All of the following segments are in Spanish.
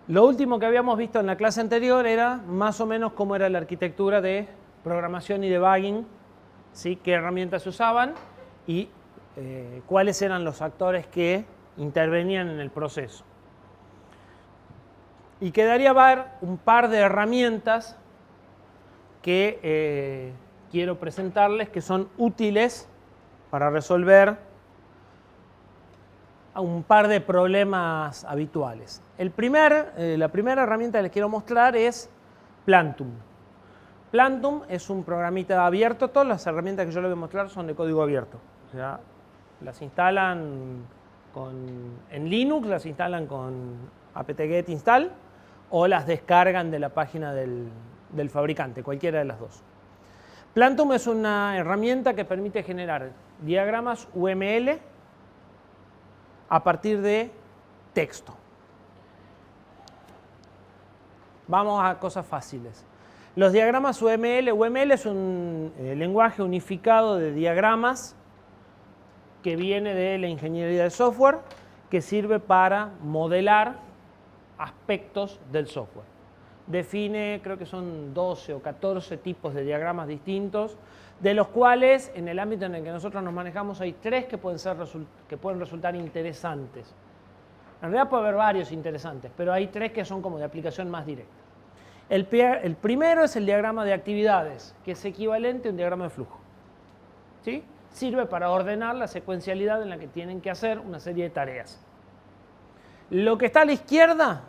Lo último que habíamos visto en la clase anterior era más o menos cómo era la arquitectura de programación y debugging, ¿sí? Qué herramientas se usaban y cuáles eran los actores que intervenían en el proceso. Y quedaría ver un par de herramientas que quiero presentarles que son útiles para resolver un par de problemas habituales. La primera herramienta que les quiero mostrar es Plantum. Plantum es un programita abierto. Todas las herramientas que yo les voy a mostrar son de código abierto. O sea, las instalan en Linux, las instalan con apt-get install o las descargan de la página del fabricante, cualquiera de las dos. Plantum es una herramienta que permite generar diagramas UML a partir de texto. Vamos a cosas fáciles. Los diagramas UML es un lenguaje unificado de diagramas que viene de la ingeniería de software, que sirve para modelar aspectos del software. Define, creo que son 12 o 14 tipos de diagramas distintos, de los cuales en el ámbito en el que nosotros nos manejamos hay 3 que pueden resultar interesantes. En realidad puede haber varios interesantes, pero hay 3 que son como de aplicación más directa. El primero es el diagrama de actividades, que es equivalente a un diagrama de flujo. ¿Sí? Sirve para ordenar la secuencialidad en la que tienen que hacer una serie de tareas. Lo que está a la izquierda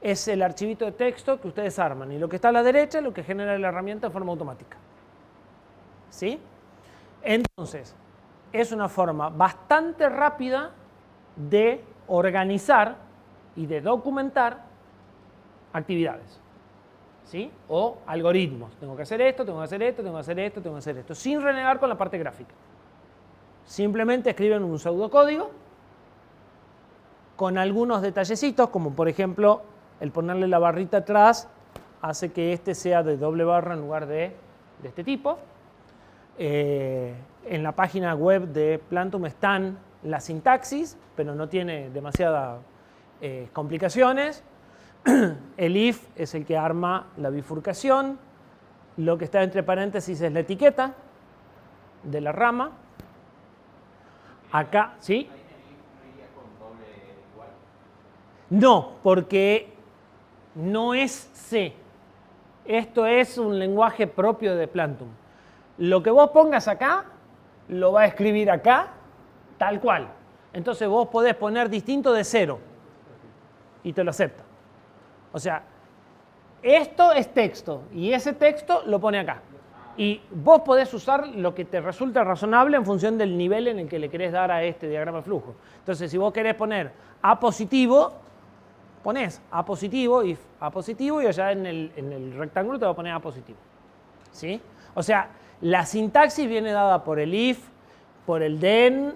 es el archivito de texto que ustedes arman, y lo que está a la derecha es lo que genera la herramienta de forma automática. ¿Sí? Entonces, es una forma bastante rápida de organizar y de documentar actividades. ¿Sí? O algoritmos. Tengo que hacer esto, tengo que hacer esto, tengo que hacer esto, tengo que hacer esto, sin renegar con la parte gráfica. Simplemente escriben un pseudocódigo con algunos detallecitos, como por ejemplo, el ponerle la barrita atrás hace que este sea de doble barra en lugar de este tipo. En la página web de Plantum están las sintaxis, pero no tiene demasiadas complicaciones. El if es el que arma la bifurcación. Lo que está entre paréntesis es la etiqueta de la rama. Acá, ¿sí? No, porque no es C. Esto es un lenguaje propio de Plantum. Lo que vos pongas acá, lo va a escribir acá, tal cual. Entonces vos podés poner distinto de 0 y te lo acepta. O sea, esto es texto y ese texto lo pone acá. Y vos podés usar lo que te resulta razonable en función del nivel en el que le querés dar a este diagrama de flujo. Entonces, si vos querés poner A positivo, ponés A positivo, if A positivo, y allá en el rectángulo te va a poner A positivo. ¿Sí? O sea, la sintaxis viene dada por el if, por el then,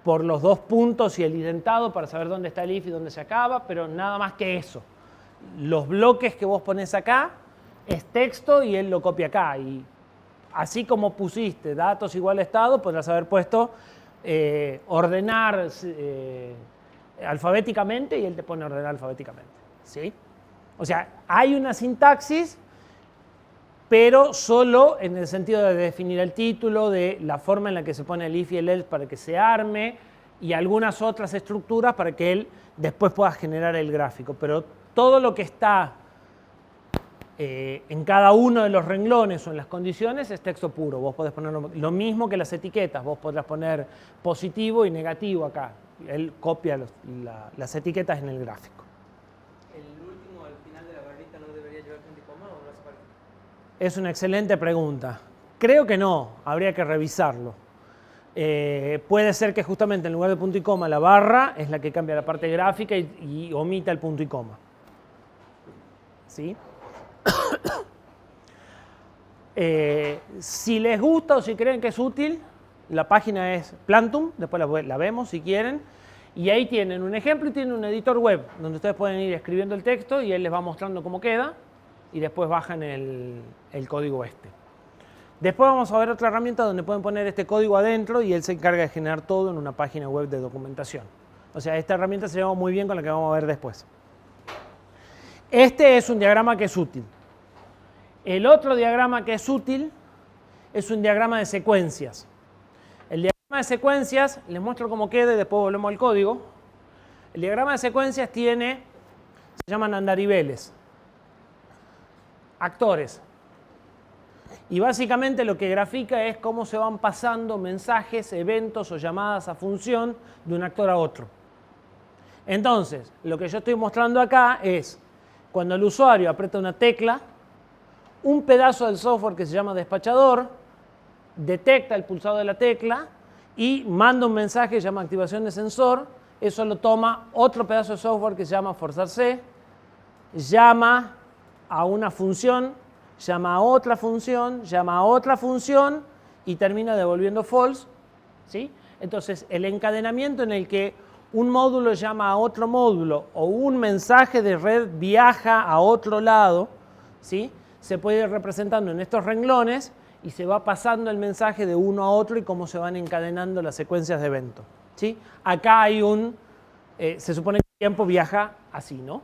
por los dos puntos y el indentado para saber dónde está el if y dónde se acaba, pero nada más que eso. Los bloques que vos ponés acá es texto y él lo copia acá. Y así como pusiste datos igual a estado, podrás haber puesto ordenar alfabéticamente y él te pone ordenar alfabéticamente. ¿Sí? O sea, hay una sintaxis, pero solo en el sentido de definir el título, de la forma en la que se pone el if y el else para que se arme, y algunas otras estructuras para que él después pueda generar el gráfico. Pero todo lo que está en cada uno de los renglones o en las condiciones es texto puro. Vos podés poner lo mismo que las etiquetas. Vos podrás poner positivo y negativo acá. Él copia las etiquetas en el gráfico. ¿El último al final de la barrita no debería llevar punto y coma o no hace falta? Es una excelente pregunta. Creo que no, habría que revisarlo. Puede ser que justamente en lugar de punto y coma la barra es la que cambia la parte gráfica y omita el punto y coma. ¿Sí? Si les gusta o si creen que es útil, la página es Plantum, después la vemos si quieren, y ahí tienen un ejemplo y tienen un editor web donde ustedes pueden ir escribiendo el texto y él les va mostrando cómo queda y después bajan el código este. Después vamos a ver otra herramienta donde pueden poner este código adentro y él se encarga de generar todo en una página web de documentación. O sea, esta herramienta se lleva muy bien con la que vamos a ver después. Este es un diagrama que es útil. El otro diagrama que es útil es un diagrama de secuencias. El diagrama de secuencias, les muestro cómo queda y después volvemos al código. El diagrama de secuencias tiene, se llaman andariveles, actores. Y básicamente lo que grafica es cómo se van pasando mensajes, eventos o llamadas a función de un actor a otro. Entonces, lo que yo estoy mostrando acá es cuando el usuario aprieta una tecla, un pedazo del software que se llama despachador detecta el pulsado de la tecla y manda un mensaje que se llama activación de sensor. Eso lo toma otro pedazo de software que se llama forzarse, llama a una función, llama a otra función, llama a otra función y termina devolviendo false. ¿Sí? Entonces, el encadenamiento en el que un módulo llama a otro módulo o un mensaje de red viaja a otro lado, ¿sí? Se puede ir representando en estos renglones y se va pasando el mensaje de uno a otro y cómo se van encadenando las secuencias de eventos. ¿Sí? Acá hay se supone que el tiempo viaja así, ¿no?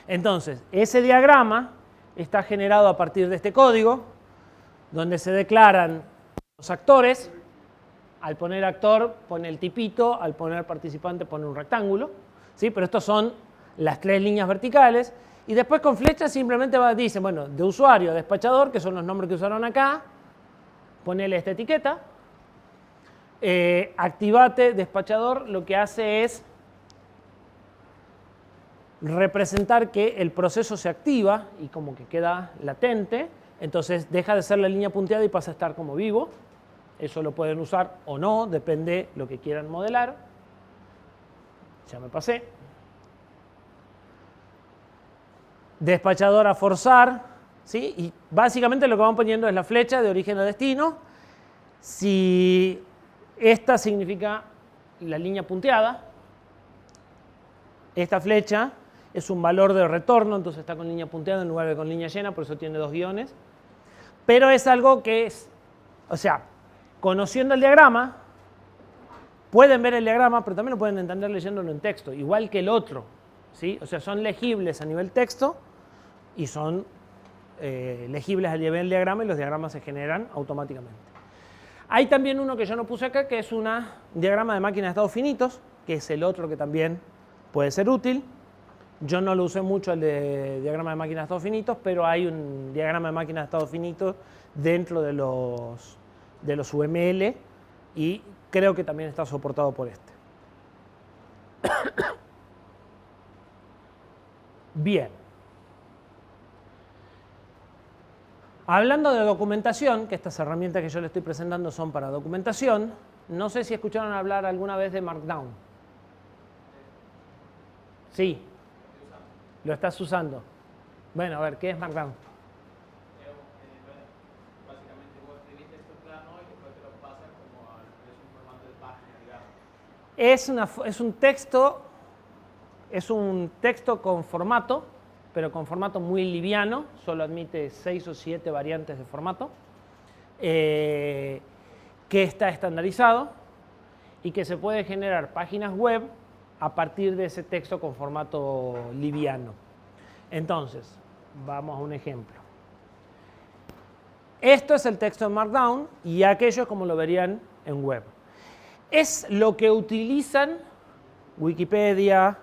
Entonces, ese diagrama está generado a partir de este código, donde se declaran los actores. Al poner actor pone el tipito, al poner participante pone un rectángulo, ¿sí? Pero estos son las tres líneas verticales. Y después con flechas simplemente dicen, bueno, de usuario a despachador, que son los nombres que usaron acá, ponele esta etiqueta. Activate despachador lo que hace es representar que el proceso se activa y como que queda latente, entonces deja de ser la línea punteada y pasa a estar como vivo. Eso lo pueden usar o no, depende lo que quieran modelar. Ya me pasé. Despachador a forzar, ¿sí? Y básicamente lo que van poniendo es la flecha de origen a destino. Si esta significa la línea punteada, esta flecha es un valor de retorno, entonces está con línea punteada en lugar de con línea llena, por eso tiene dos guiones. Pero es algo que es, o sea, conociendo el diagrama, pueden ver el diagrama, pero también lo pueden entender leyéndolo en texto, igual que el otro, ¿sí? O sea, son legibles a nivel texto y son legibles a nivel diagrama y los diagramas se generan automáticamente. Hay también uno que yo no puse acá, que es un diagrama de máquina de estados finitos, que es el otro que también puede ser útil. Yo no lo usé mucho el de diagrama de máquina de estados finitos, pero hay un diagrama de máquina de estados finitos dentro de los UML y creo que también está soportado por este. Bien. Hablando de documentación, que estas herramientas que yo les estoy presentando son para documentación, no sé si escucharon hablar alguna vez de Markdown. Sí. Lo estás usando. Bueno, a ver, ¿qué es Markdown? Básicamente vos escribís texto plano y después te lo pasas como es un formato de página, digamos. Es un texto con formato, pero con formato muy liviano, solo admite 6 o 7 variantes de formato, que está estandarizado y que se puede generar páginas web a partir de ese texto con formato liviano. Entonces, vamos a un ejemplo. Esto es el texto en Markdown y aquello es como lo verían en web. Es lo que utilizan Wikipedia,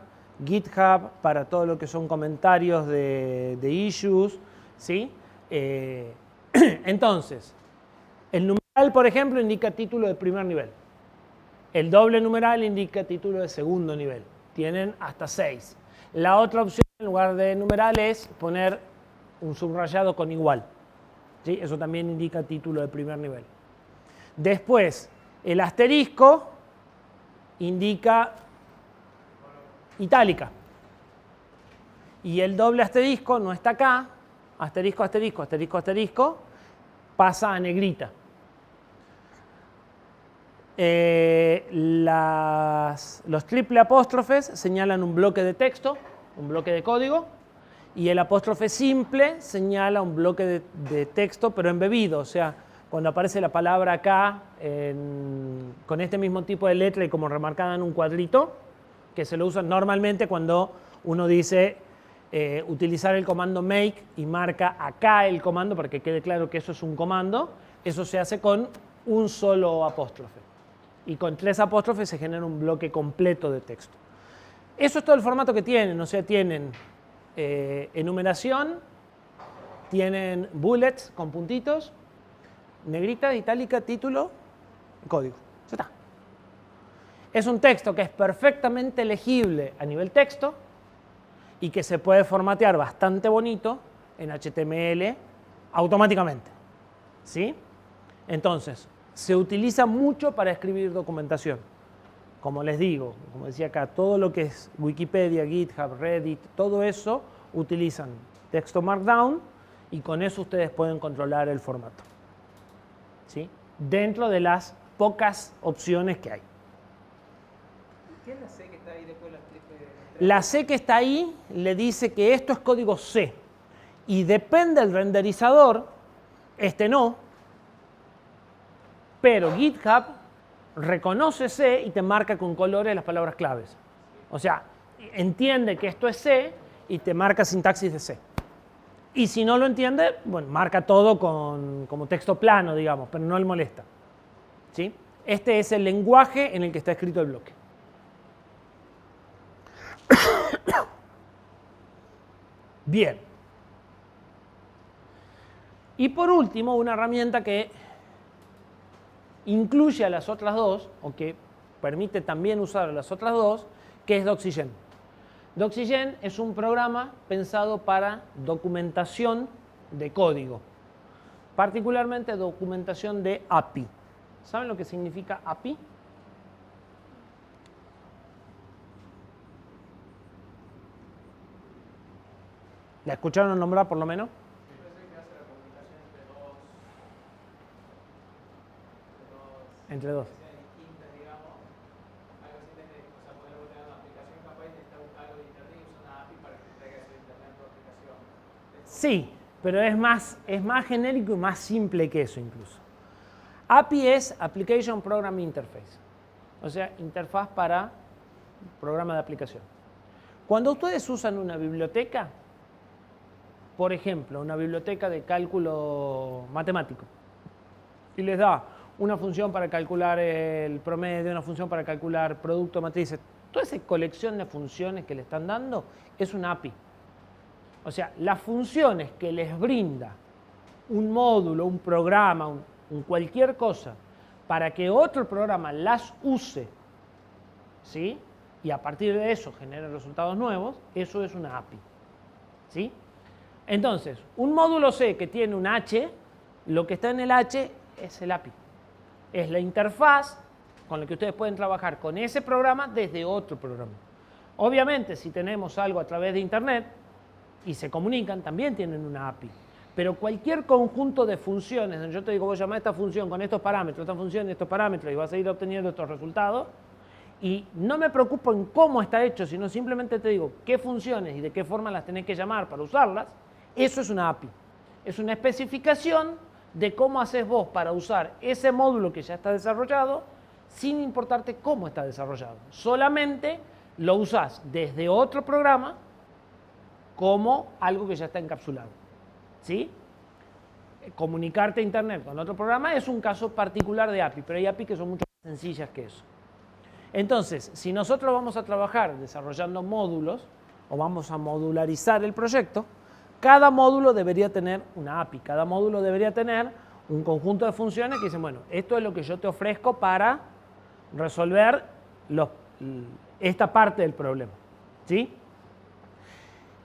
GitHub para todo lo que son comentarios de issues, ¿sí? Entonces, el numeral, por ejemplo, indica título de primer nivel. El doble numeral indica título de segundo nivel. Tienen hasta 6. La otra opción, en lugar de numeral, es poner un subrayado con igual. ¿Sí? Eso también indica título de primer nivel. Después, el asterisco indica itálica. Y el doble asterisco no está acá. Asterisco, asterisco, asterisco, asterisco, pasa a negrita. Los triple apóstrofes señalan un bloque de texto, un bloque de código, y el apóstrofe simple señala un bloque de texto, pero embebido, o sea, cuando aparece la palabra acá, con este mismo tipo de letra y como remarcada en un cuadrito, que se lo usa normalmente cuando uno dice utilizar el comando make y marca acá el comando para que quede claro que eso es un comando. Eso se hace con un solo apóstrofe. Y con 3 apóstrofes se genera un bloque completo de texto. Eso es todo el formato que tienen. O sea, tienen enumeración, tienen bullets con puntitos, negrita, itálica, título, código. Ya está. Es un texto que es perfectamente legible a nivel texto y que se puede formatear bastante bonito en HTML automáticamente. ¿Sí? Entonces, se utiliza mucho para escribir documentación. Como les digo, como decía acá, todo lo que es Wikipedia, GitHub, Reddit, todo eso utilizan texto Markdown y con eso ustedes pueden controlar el formato. ¿Sí? Dentro de las pocas opciones que hay. ¿Qué es la C que está ahí después de las triples? La C que está ahí le dice que esto es código C y depende del renderizador, este no, pero GitHub reconoce C y te marca con colores las palabras claves. O sea, entiende que esto es C y te marca sintaxis de C. Y si no lo entiende, bueno, marca todo como texto plano, digamos, pero no le molesta. ¿Sí? Este es el lenguaje en el que está escrito el bloque. Bien. Y por último, una herramienta que incluye a las otras dos, o que permite también usar a las otras dos, que es Doxygen. Doxygen es un programa pensado para documentación de código, particularmente documentación de API. ¿Saben lo que significa API? ¿La escucharon nombrar por lo menos? Entre dos. Sí, pero es más genérico y más simple que eso incluso. API es Application Program Interface, o sea, interfaz para programa de aplicación. Cuando ustedes usan una biblioteca, por ejemplo, una biblioteca de cálculo matemático, y les da una función para calcular el promedio, una función para calcular producto matrices, toda esa colección de funciones que le están dando es una API. O sea, las funciones que les brinda un módulo, un programa, un cualquier cosa, para que otro programa las use, ¿sí? Y a partir de eso genere resultados nuevos, eso es una API. ¿Sí? Entonces, un módulo C que tiene un H, lo que está en el H es el API. Es la interfaz con la que ustedes pueden trabajar con ese programa desde otro programa. Obviamente, si tenemos algo a través de Internet y se comunican, también tienen una API. Pero cualquier conjunto de funciones, donde yo te digo, voy a llamar a esta función con estos parámetros, esta función y estos parámetros, y vas a ir obteniendo estos resultados, y no me preocupo en cómo está hecho, sino simplemente te digo qué funciones y de qué forma las tenés que llamar para usarlas, eso es una API. Es una especificación de cómo haces vos para usar ese módulo que ya está desarrollado sin importarte cómo está desarrollado. Solamente lo usás desde otro programa como algo que ya está encapsulado. ¿Sí? Comunicarte a Internet con otro programa es un caso particular de API, pero hay API que son mucho más sencillas que eso. Entonces, si nosotros vamos a trabajar desarrollando módulos o vamos a modularizar el proyecto, cada módulo debería tener una API, cada módulo debería tener un conjunto de funciones que dicen, bueno, esto es lo que yo te ofrezco para resolver esta parte del problema. ¿Sí?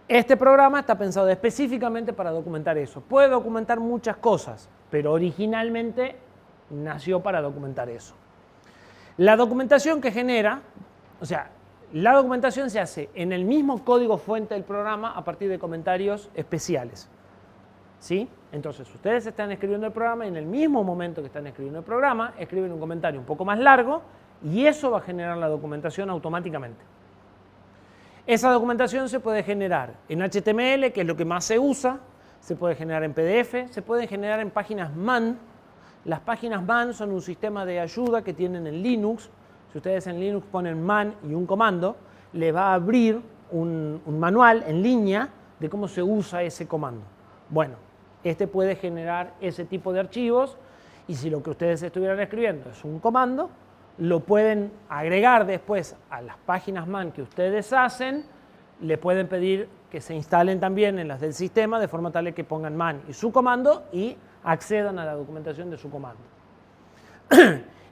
Este programa está pensado específicamente para documentar eso. Puede documentar muchas cosas, pero originalmente nació para documentar eso. La documentación que genera, o sea, la documentación se hace en el mismo código fuente del programa a partir de comentarios especiales. ¿Sí? Entonces, ustedes están escribiendo el programa y en el mismo momento que están escribiendo el programa, escriben un comentario un poco más largo y eso va a generar la documentación automáticamente. Esa documentación se puede generar en HTML, que es lo que más se usa, se puede generar en PDF, se puede generar en páginas man. Las páginas man son un sistema de ayuda que tienen en Linux. Si ustedes en Linux ponen man y un comando, le va a abrir un manual en línea de cómo se usa ese comando. Bueno, este puede generar ese tipo de archivos y si lo que ustedes estuvieran escribiendo es un comando, lo pueden agregar después a las páginas man que ustedes hacen, le pueden pedir que se instalen también en las del sistema de forma tal que pongan man y su comando y accedan a la documentación de su comando.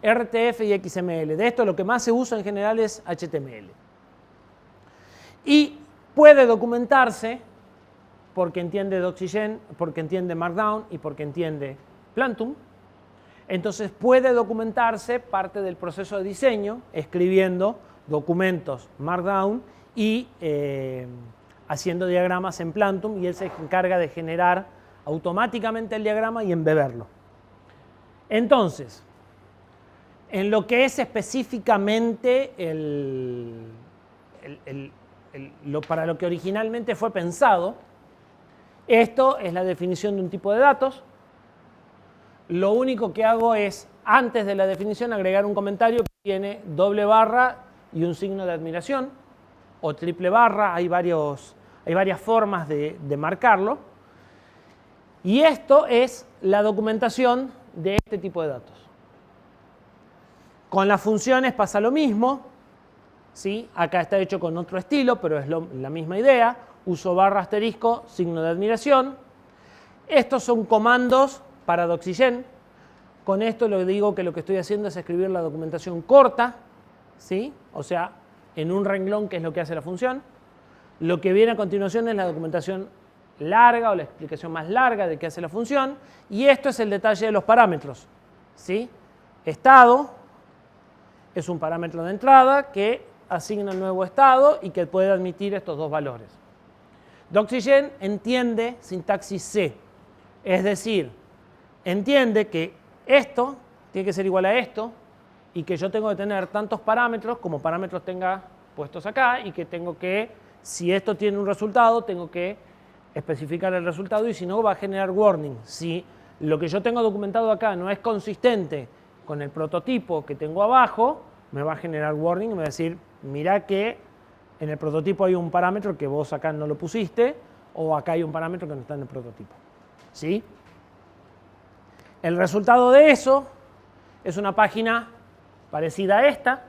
RTF y XML. De esto lo que más se usa en general es HTML. Y puede documentarse porque entiende Doxygen, porque entiende Markdown y porque entiende Plantum. Entonces puede documentarse parte del proceso de diseño escribiendo documentos Markdown y haciendo diagramas en Plantum y él se encarga de generar automáticamente el diagrama y embeberlo. Entonces, en lo que es específicamente para lo que originalmente fue pensado, esto es la definición de un tipo de datos. Lo único que hago es, antes de la definición, agregar un comentario que tiene doble barra y un signo de admiración, o triple barra, hay varias formas de marcarlo. Y esto es la documentación de este tipo de datos. Con las funciones pasa lo mismo, ¿sí? Acá está hecho con otro estilo, pero es la misma idea. Uso barra asterisco, signo de admiración. Estos son comandos para Doxygen. Con esto le digo que lo que estoy haciendo es escribir la documentación corta, ¿sí? O sea, en un renglón, que es lo que hace la función. Lo que viene a continuación es la documentación larga o la explicación más larga de qué hace la función. Y esto es el detalle de los parámetros, ¿sí? Estado es un parámetro de entrada que asigna el nuevo estado y que puede admitir estos dos valores. Doxygen entiende sintaxis C, es decir, entiende que esto tiene que ser igual a esto y que yo tengo que tener tantos parámetros como parámetros tenga puestos acá y que tengo que, si esto tiene un resultado, tengo que especificar el resultado y si no va a generar warning. Si lo que yo tengo documentado acá no es consistente con el prototipo que tengo abajo, me va a generar warning y me va a decir, mira que en el prototipo hay un parámetro que vos acá no lo pusiste o acá hay un parámetro que no está en el prototipo. ¿Sí? El resultado de eso es una página parecida a esta,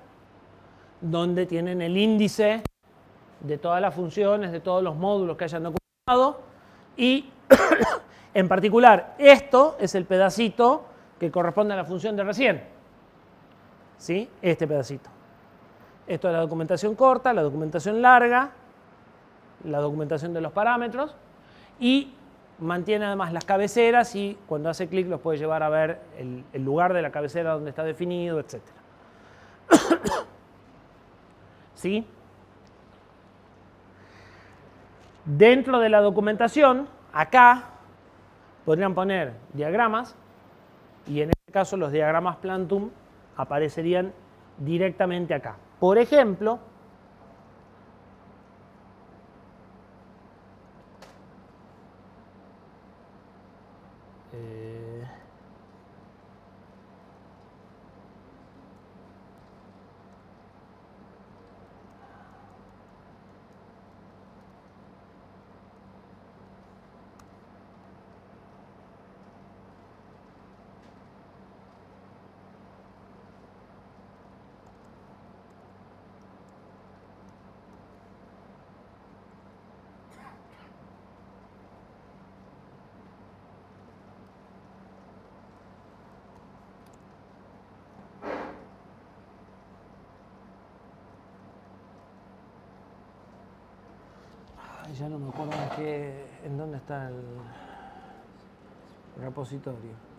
donde tienen el índice de todas las funciones, de todos los módulos que hayan documentado y en particular esto es el pedacito que corresponde a la función de recién. ¿Sí? Este pedacito. Esto es la documentación corta, la documentación larga, la documentación de los parámetros y mantiene además las cabeceras y cuando hace clic los puede llevar a ver el lugar de la cabecera donde está definido, etc. ¿Sí? Dentro de la documentación, acá podrían poner diagramas y en este caso los diagramas Plantum aparecerían directamente acá. Por ejemplo, ya no me acuerdo en dónde está el repositorio.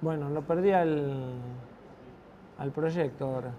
Bueno, lo perdí al proyecto ahora.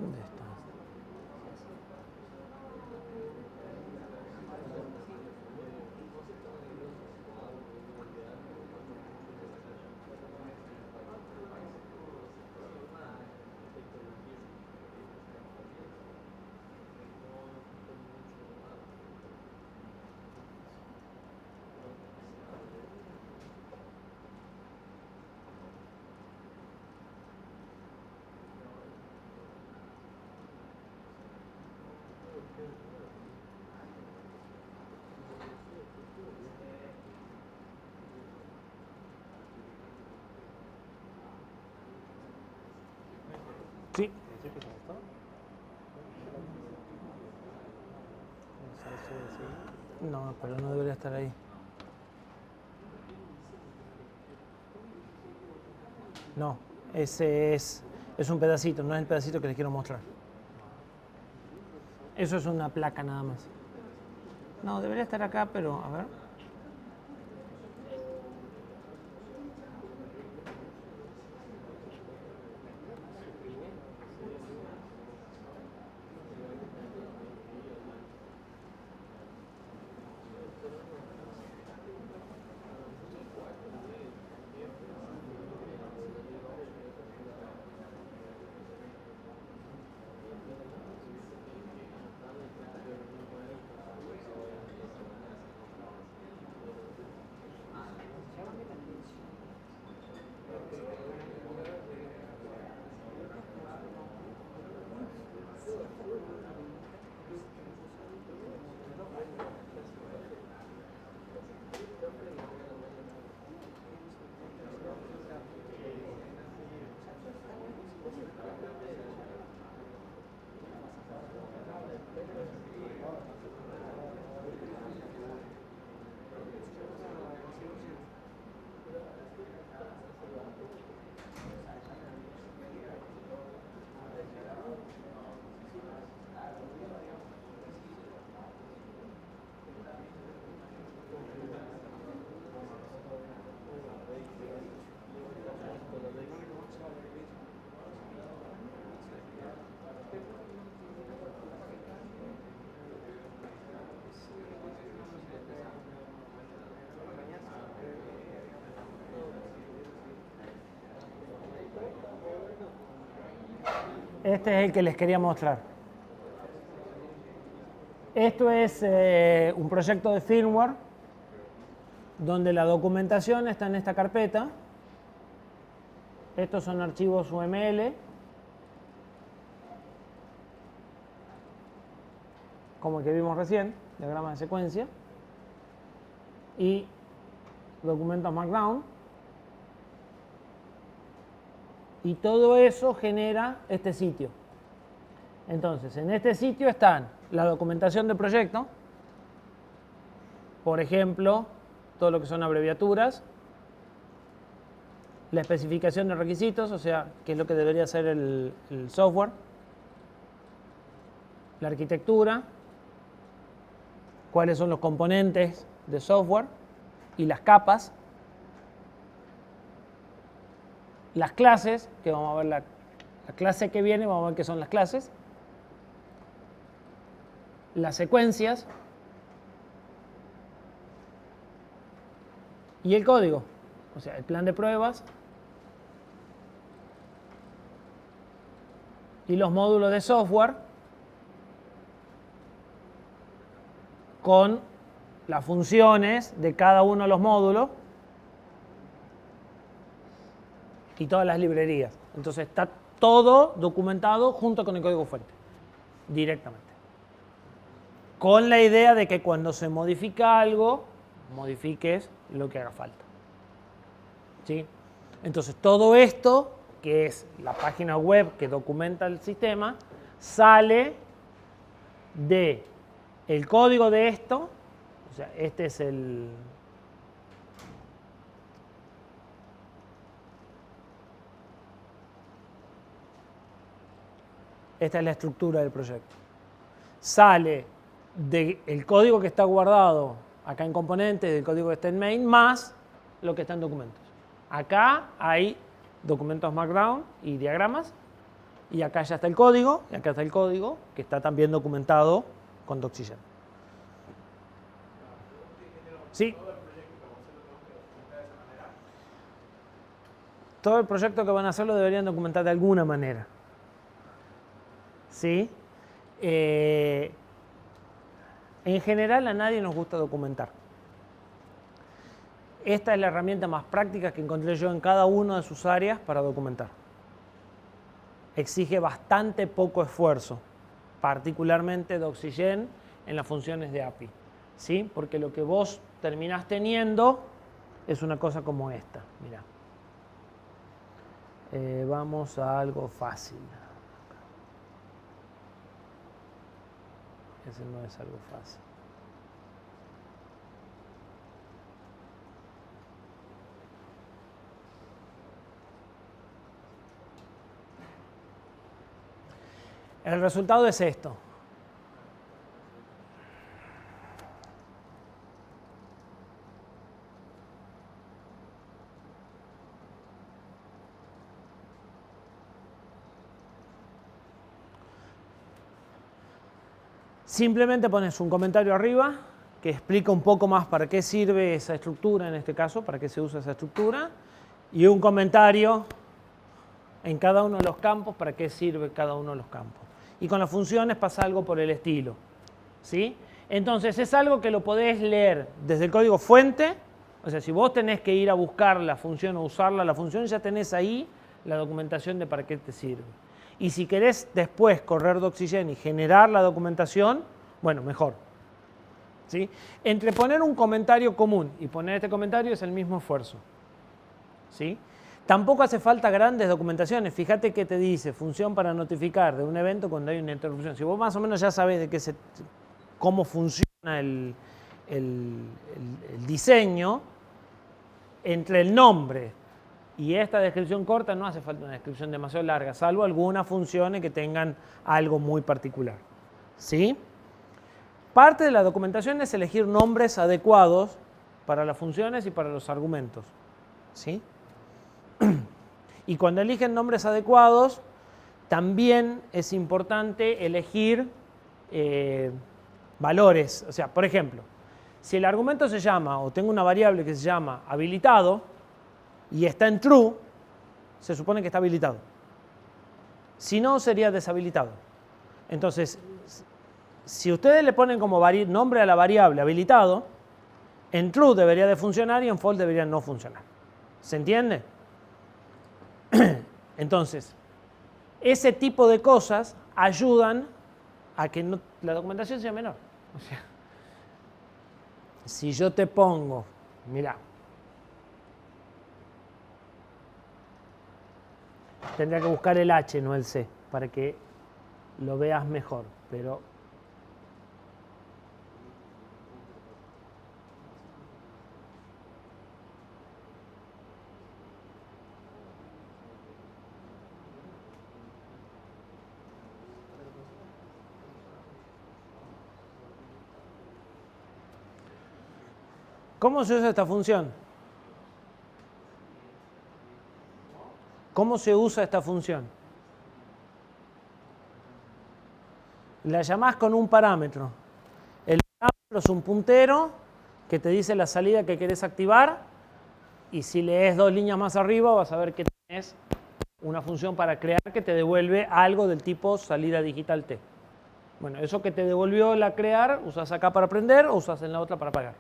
¿Dónde está? Sí. No, pero no debería estar ahí. No, ese es un pedacito, no es el pedacito que les quiero mostrar. Eso es una placa nada más. No, debería estar acá, pero a ver. Este es el que les quería mostrar. Esto es un proyecto de firmware donde la documentación está en esta carpeta. Estos son archivos UML, como el que vimos recién, diagrama de secuencia, y documentos Markdown. Y todo eso genera este sitio. Entonces, en este sitio están la documentación del proyecto, por ejemplo, todo lo que son abreviaturas, la especificación de requisitos, o sea, qué es lo que debería hacer el software, la arquitectura, cuáles son los componentes de software y las capas. Las clases, que vamos a ver la clase que viene, vamos a ver qué son las clases. Las secuencias. Y el código, o sea, el plan de pruebas. Y los módulos de software con las funciones de cada uno de los módulos y todas las librerías. Entonces está todo documentado junto con el código fuente, directamente. Con la idea de que cuando se modifica algo, modifiques lo que haga falta. ¿Sí? Entonces todo esto, que es la página web que documenta el sistema, sale de el código de esto, o sea, este es esta es la estructura del proyecto. Sale del código que está guardado acá en componentes, del código que está en main, más lo que está en documentos. Acá hay documentos Markdown y diagramas, y acá ya está el código, y acá está el código que está también documentado con Doxygen. ¿Sí? Todo el proyecto que van a hacer lo deberían documentar de alguna manera. ¿Sí? En general a nadie nos gusta documentar. Esta es la herramienta más práctica que encontré yo en cada una de sus áreas para documentar. Exige bastante poco esfuerzo, particularmente Doxygen en las funciones de API. ¿Sí? Porque lo que vos terminás teniendo es una cosa como esta. Mirá. Vamos a algo fácil. Ese no es algo fácil. El resultado es esto. Simplemente pones un comentario arriba que explica un poco más para qué sirve esa estructura, en este caso, para qué se usa esa estructura, y un comentario en cada uno de los campos para qué sirve cada uno de los campos. Y con las funciones pasa algo por el estilo. ¿Sí? Entonces es algo que lo podés leer desde el código fuente, o sea, si vos tenés que ir a buscar la función o usarla, la función ya tenés ahí la documentación de para qué te sirve. Y si querés después correr Doxygen y generar la documentación, bueno, mejor. ¿Sí? Entre poner un comentario común y poner este comentario es el mismo esfuerzo. ¿Sí? Tampoco hace falta grandes documentaciones. Fíjate que te dice función para notificar de un evento cuando hay una interrupción. Si vos más o menos ya sabés cómo funciona el diseño, entre el nombre y esta descripción corta no hace falta una descripción demasiado larga, salvo algunas funciones que tengan algo muy particular. ¿Sí? Parte de la documentación es elegir nombres adecuados para las funciones y para los argumentos. ¿Sí? Y cuando eligen nombres adecuados, también es importante elegir valores. O sea, por ejemplo, si el argumento se llama, o tengo una variable que se llama habilitado, y está en true, se supone que está habilitado. Si no, sería deshabilitado. Entonces, si ustedes le ponen como nombre a la variable habilitado, en true debería de funcionar y en false debería no funcionar. ¿Se entiende? Entonces, ese tipo de cosas ayudan a que la documentación sea menor. O sea, si yo te pongo, mira, tendría que buscar el H, no el C, para que lo veas mejor, pero ¿Cómo se usa esta función? ¿Cómo se usa esta función? La llamás con un parámetro. El parámetro es un puntero que te dice la salida que querés activar y si lees 2 líneas más arriba vas a ver que tenés una función para crear que te devuelve algo del tipo salida digital T. Bueno, eso que te devolvió la crear, usas acá para aprender o usas en la otra para pagar.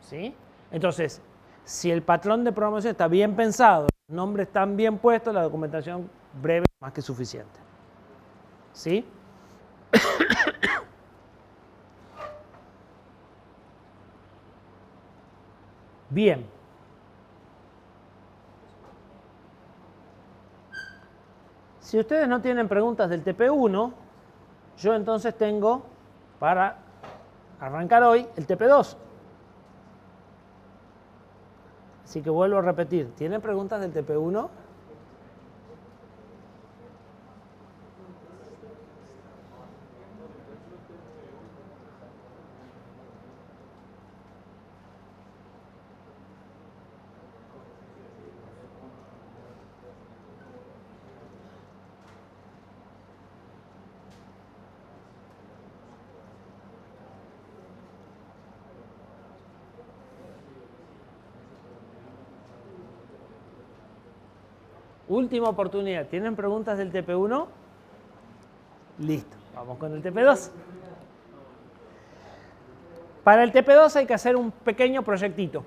¿Sí? Entonces, si el patrón de programación está bien pensado, los nombres están bien puestos, la documentación breve es más que suficiente. ¿Sí? Bien. Si ustedes no tienen preguntas del TP1, yo entonces tengo para arrancar hoy el TP2. Así que vuelvo a repetir, ¿tienen preguntas del TP1? Última oportunidad. ¿Tienen preguntas del TP1? Listo. Vamos con el TP2. Para el TP2 hay que hacer un pequeño proyectito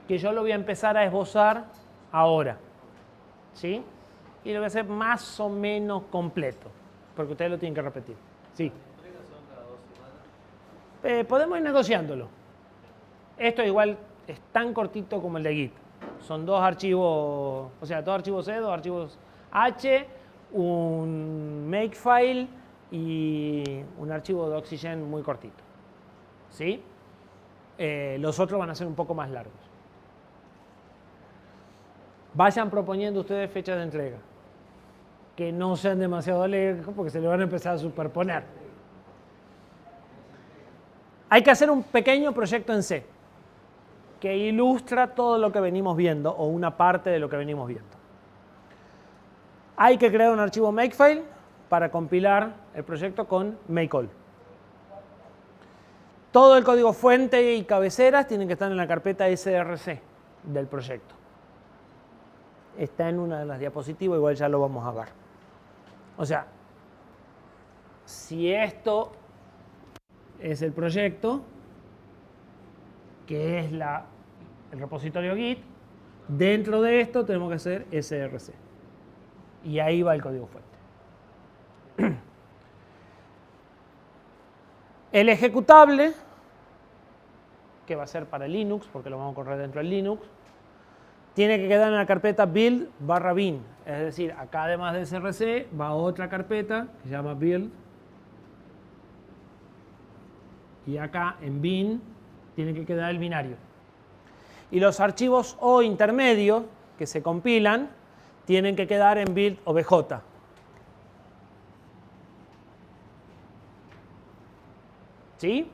que yo lo voy a empezar a esbozar ahora. ¿Sí? Y lo voy a hacer más o menos completo, porque ustedes lo tienen que repetir. Sí. Podemos ir negociándolo. Esto igual es tan cortito como el de Git. Son 2 archivos, o sea, 2 archivos C, 2 archivos H, un makefile y un archivo de Oxygen muy cortito. ¿Sí? Los otros van a ser un poco más largos. Vayan proponiendo ustedes fechas de entrega. Que no sean demasiado lejos porque se le van a empezar a superponer. Hay que hacer un pequeño proyecto en C que ilustra todo lo que venimos viendo o una parte de lo que venimos viendo. Hay que crear un archivo makefile para compilar el proyecto con makeall. Todo el código fuente y cabeceras tienen que estar en la carpeta src del proyecto. Está en una de las diapositivas, igual ya lo vamos a ver. O sea, si esto es el proyecto, que es el repositorio Git, dentro de esto tenemos que hacer src. Y ahí va el código fuente. El ejecutable, que va a ser para Linux, porque lo vamos a correr dentro del Linux, tiene que quedar en la carpeta build/bin. Es decir, acá además de src va otra carpeta que se llama build. Y acá en bin tiene que quedar el binario. Y los archivos O intermedios que se compilan tienen que quedar en build obj. ¿Sí?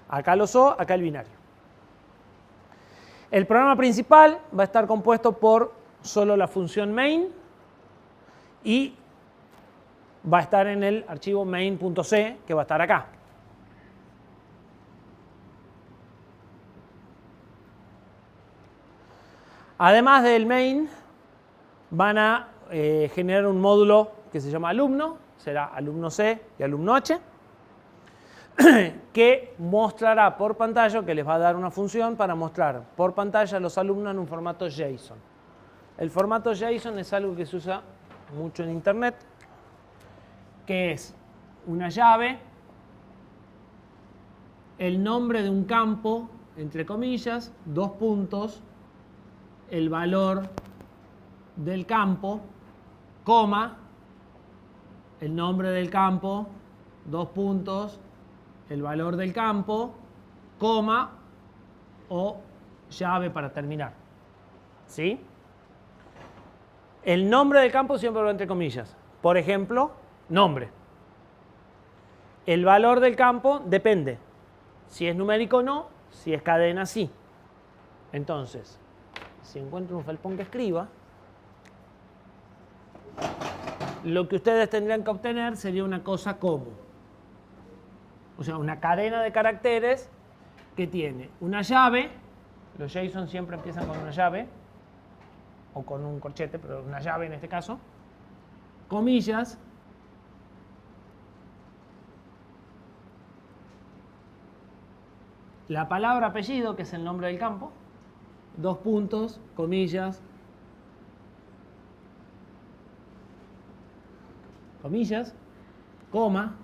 Acá los O, acá el binario. El programa principal va a estar compuesto por solo la función main y va a estar en el archivo main.c que va a estar acá. Además del main, van a generar un módulo que se llama alumno, será alumno C y alumno H, que mostrará por pantalla, que les va a dar una función para mostrar por pantalla a los alumnos en un formato JSON. El formato JSON es algo que se usa mucho en Internet, que es una llave, el nombre de un campo, entre comillas, 2 puntos, el valor del campo, coma, el nombre del campo, 2 puntos, el valor del campo, coma o llave para terminar. ¿Sí? El nombre del campo siempre va entre comillas. Por ejemplo, nombre. El valor del campo depende si es numérico o no, Si es cadena, sí. Entonces, si encuentro un felpón que escriba, lo que ustedes tendrían que obtener sería una cosa como, o sea, una cadena de caracteres que tiene una llave, los JSON siempre empiezan con una llave, o con un corchete, pero una llave en este caso, comillas, la palabra apellido, que es el nombre del campo, dos puntos, comillas, comillas, coma,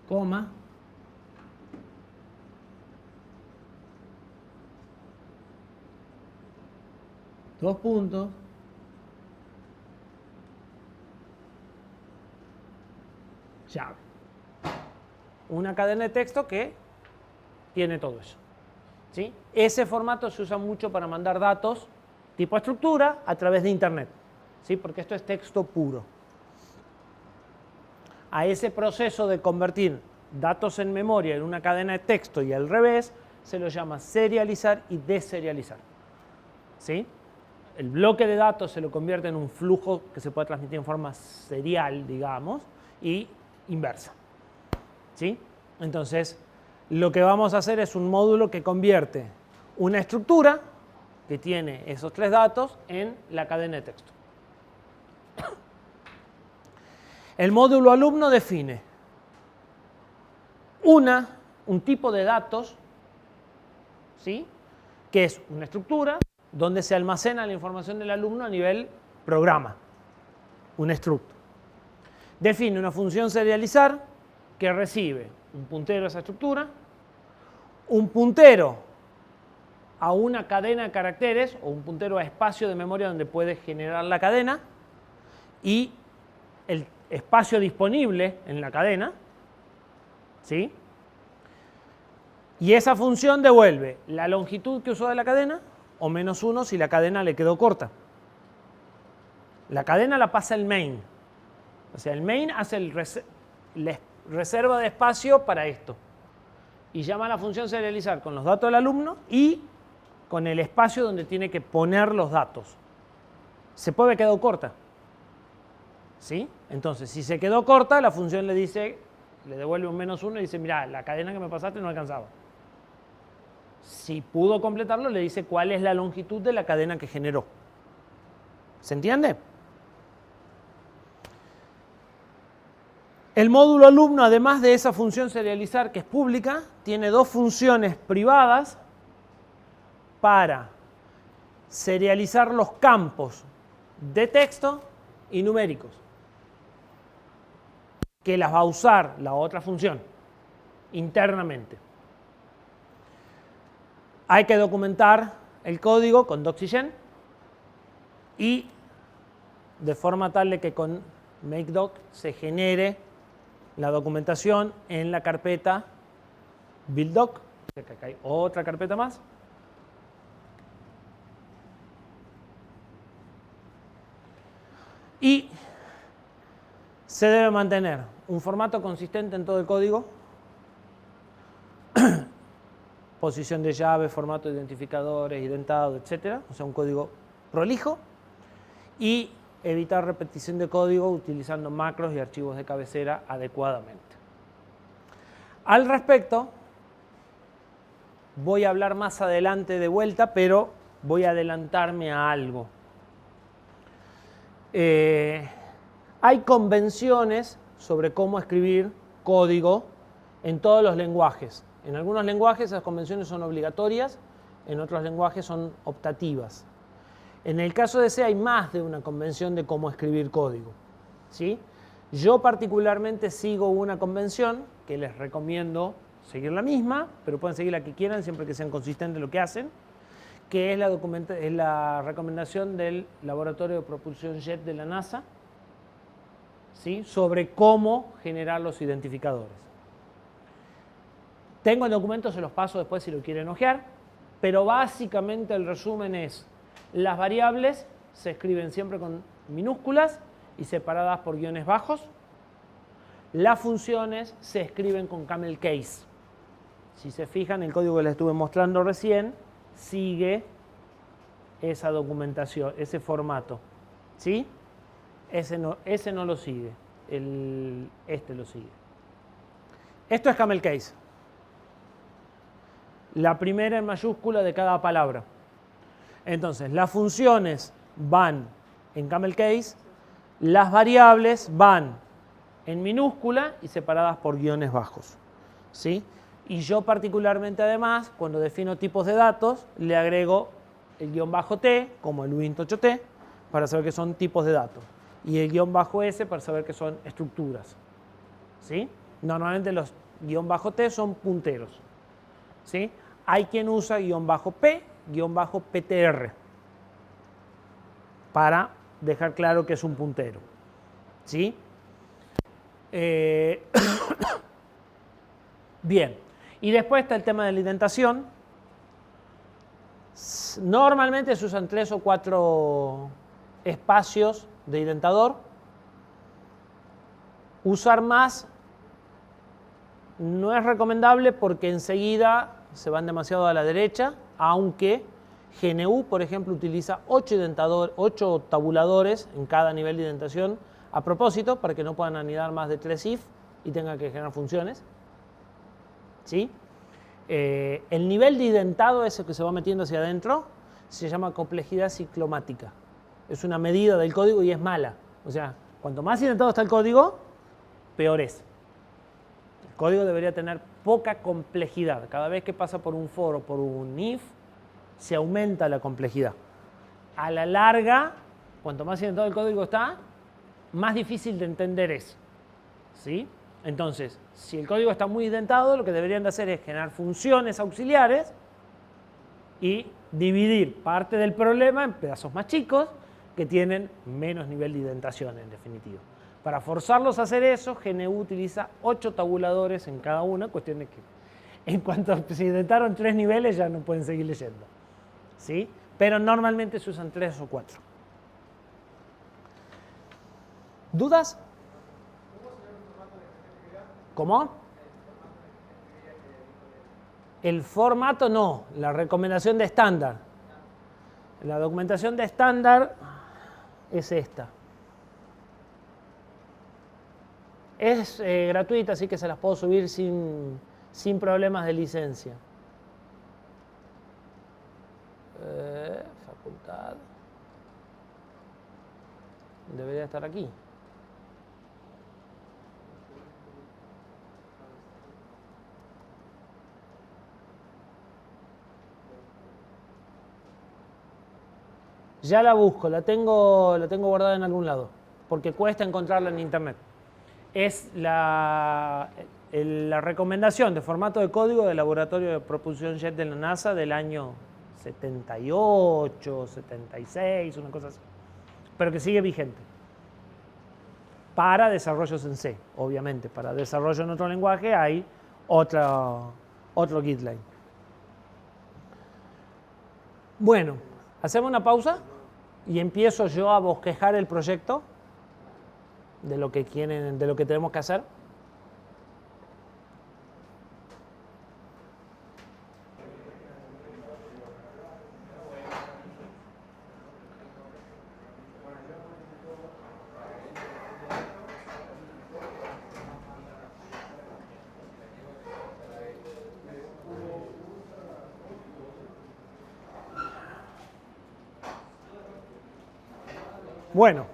coma, dos puntos, llave. Una cadena de texto que tiene todo eso. ¿Sí? Ese formato se usa mucho para mandar datos tipo estructura a través de Internet, ¿sí? Porque esto es texto puro. A ese proceso de convertir datos en memoria en una cadena de texto y al revés se lo llama serializar y deserializar. ¿Sí? El bloque de datos se lo convierte en un flujo que se puede transmitir en forma serial, digamos, y inversa. ¿Sí? Entonces, lo que vamos a hacer es un módulo que convierte una estructura que tiene esos tres datos en la cadena de texto. El módulo alumno define un tipo de datos, ¿sí? Que es una estructura donde se almacena la información del alumno a nivel programa, un struct. Define una función serializar que recibe un puntero a esa estructura, un puntero a una cadena de caracteres o un puntero a espacio de memoria donde puede generar la cadena y el espacio disponible en la cadena, ¿sí? Y esa función devuelve la longitud que usó de la cadena o -1 si la cadena le quedó corta. La cadena la pasa el main. O sea, el main hace la reserva de espacio para esto. Y llama a la función serializar con los datos del alumno y con el espacio donde tiene que poner los datos. Se puede haber quedado corta. ¿Sí? Entonces, si se quedó corta, la función le devuelve un -1 y dice, mira, la cadena que me pasaste no alcanzaba. Si pudo completarlo, le dice cuál es la longitud de la cadena que generó. ¿Se entiende? El módulo alumno, además de esa función serializar que es pública, tiene dos funciones privadas para serializar los campos de texto y numéricos, que las va a usar la otra función internamente. Hay que documentar el código con Doxygen y de forma tal de que con makedoc se genere la documentación en la carpeta builddoc. Acá hay otra carpeta más. Y se debe mantener un formato consistente en todo el código, posición de llave, formato de identificadores, identado, etc. O sea, un código prolijo. Y evitar repetición de código utilizando macros y archivos de cabecera adecuadamente. Al respecto, voy a hablar más adelante de vuelta, pero voy a adelantarme a algo. Hay convenciones sobre cómo escribir código en todos los lenguajes. En algunos lenguajes esas convenciones son obligatorias, en otros lenguajes son optativas. En el caso de C hay más de una convención de cómo escribir código, ¿sí? Yo particularmente sigo una convención que les recomiendo seguir la misma, pero pueden seguir la que quieran siempre que sean consistentes en lo que hacen, que es la recomendación del Laboratorio de Propulsión Jet de la NASA, ¿sí? Sobre cómo generar los identificadores. Tengo el documento, se los paso después si lo quieren hojear, pero básicamente el resumen es: las variables se escriben siempre con minúsculas y separadas por guiones bajos. Las funciones se escriben con camel case. Si se fijan, el código que les estuve mostrando recién sigue esa documentación, ese formato. ¿Sí? Ese no lo sigue, este lo sigue. Esto es camel case. La primera en mayúscula de cada palabra. Entonces, las funciones van en camel case, las variables van en minúscula y separadas por guiones bajos. ¿Sí? Y yo particularmente además, cuando defino tipos de datos, le agrego el guión bajo T, como el uint8t, para saber que son tipos de datos. Y el guión bajo S para saber que son estructuras. ¿Sí? Normalmente los guión bajo T son punteros. ¿Sí? Hay quien usa guión bajo P, guión bajo PTR, para dejar claro que es un puntero. ¿Sí? Bien. Y después está el tema de la indentación. Normalmente se usan 3 o 4 espacios de indentador. Usar más no es recomendable porque enseguida se van demasiado a la derecha, aunque GNU, por ejemplo, utiliza 8 tabuladores en cada nivel de indentación a propósito, para que no puedan anidar más de 3 if y tengan que generar funciones. ¿Sí? El nivel de indentado, ese que se va metiendo hacia adentro, se llama complejidad ciclomática. Es una medida del código y es mala. O sea, cuanto más indentado está el código, peor es. El código debería tener poca complejidad. Cada vez que pasa por un for o por un if, se aumenta la complejidad. A la larga, cuanto más indentado el código está, más difícil de entender es. ¿Sí? Entonces, si el código está muy indentado, lo que deberían de hacer es generar funciones auxiliares y dividir parte del problema en pedazos más chicos que tienen menos nivel de indentación, en definitiva. Para forzarlos a hacer eso, GNU utiliza 8 tabuladores en cada una, cuestión de que en cuanto se indentaron 3 niveles ya no pueden seguir leyendo. ¿Sí? Pero normalmente se usan 3 o 4. ¿Dudas? ¿Cómo? El formato no, la recomendación de estándar. La documentación de estándar es esta. Es gratuita, así que se las puedo subir sin problemas de licencia. Facultad. Debería estar aquí. Ya la busco, la tengo guardada en algún lado, porque cuesta encontrarla en internet. Es la recomendación de formato de código del Laboratorio de Propulsión Jet de la NASA del año 78, 76, una cosa así, pero que sigue vigente. Para desarrollos en C, obviamente. Para desarrollo en otro lenguaje hay otro guideline. Bueno, hacemos una pausa y empiezo yo a bosquejar el proyecto de lo que tenemos que hacer. Bueno.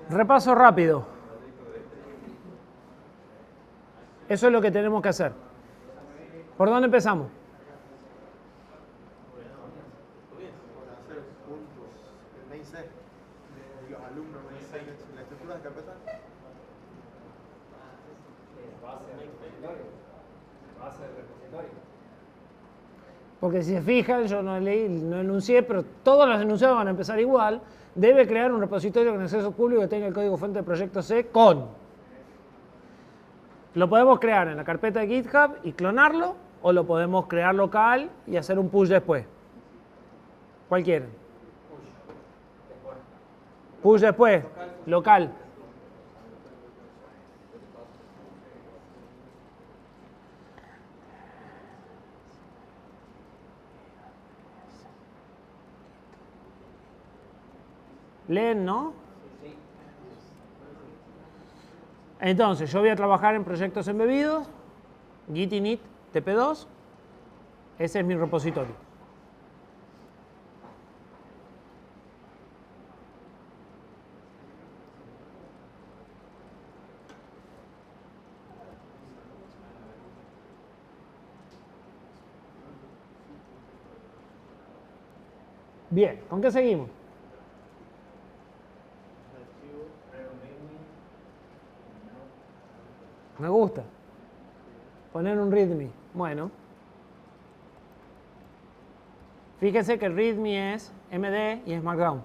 Repaso rápido. Eso es lo que tenemos que hacer. ¿Por dónde empezamos? Hacer puntos en main C y los alumnos en la estructura de carpeta. Base del repositorio. porque si se fijan, yo no leí, no enuncié, pero todos los enunciados van a empezar igual. Debe crear un repositorio con acceso público que tenga el código fuente del proyecto C con. Lo podemos crear en la carpeta de GitHub y clonarlo, o lo podemos crear local y hacer un push después. ¿Cuál quieren? Push después, local. Leen, ¿no? Entonces, yo voy a trabajar en proyectos embebidos, git init tp2, ese es mi repositorio. Bien, ¿con qué seguimos? Me gusta. Poner un readme. Bueno. Fíjense que el readme es MD y es Markdown.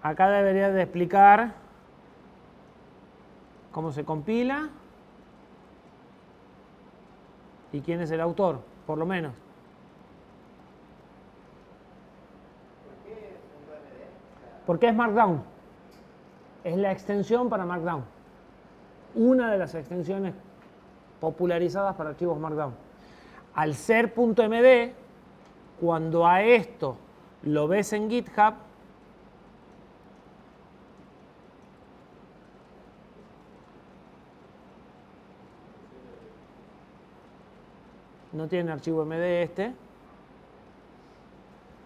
Acá debería de explicar cómo se compila y quién es el autor, por lo menos. ¿Por qué es Markdown? Es la extensión para Markdown. Una de las extensiones popularizadas para archivos Markdown. Al ser .md, cuando a esto lo ves en GitHub, no tiene archivo MD este,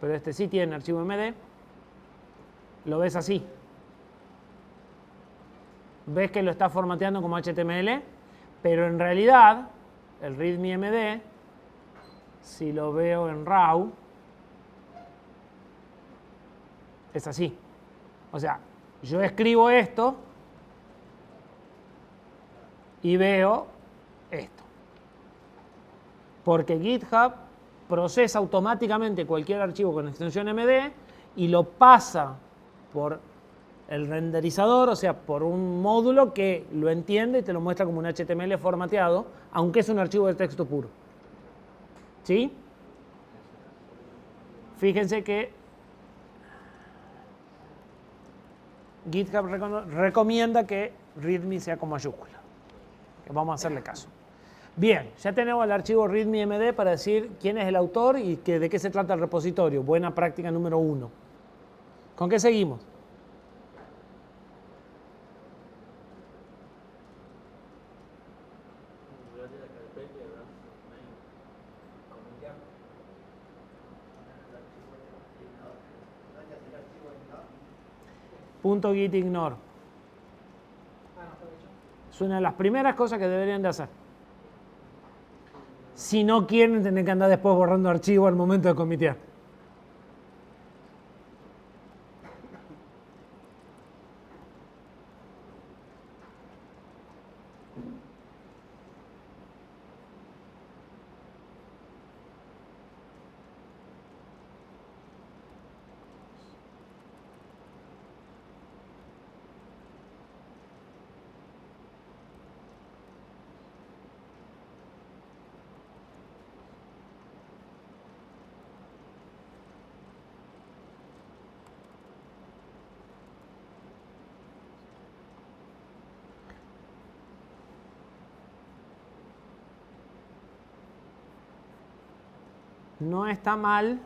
pero este sí tiene archivo MD. Lo ves así. Ves que lo está formateando como HTML, pero en realidad el readme MD, si lo veo en RAW, es así. O sea, yo escribo esto y veo esto. Porque GitHub procesa automáticamente cualquier archivo con extensión MD y lo pasa por el renderizador, o sea, por un módulo que lo entiende y te lo muestra como un HTML formateado, aunque es un archivo de texto puro. ¿Sí? Fíjense que GitHub recomienda que README sea con mayúscula. Que vamos a hacerle caso. Bien, ya tenemos el archivo readme.md para decir quién es el autor y de qué se trata el repositorio. Buena práctica número 1. ¿Con qué seguimos? .gitignore. Es una de las primeras cosas que deberían de hacer. Si no quieren tener que andar después borrando archivos al momento de comitear. No está mal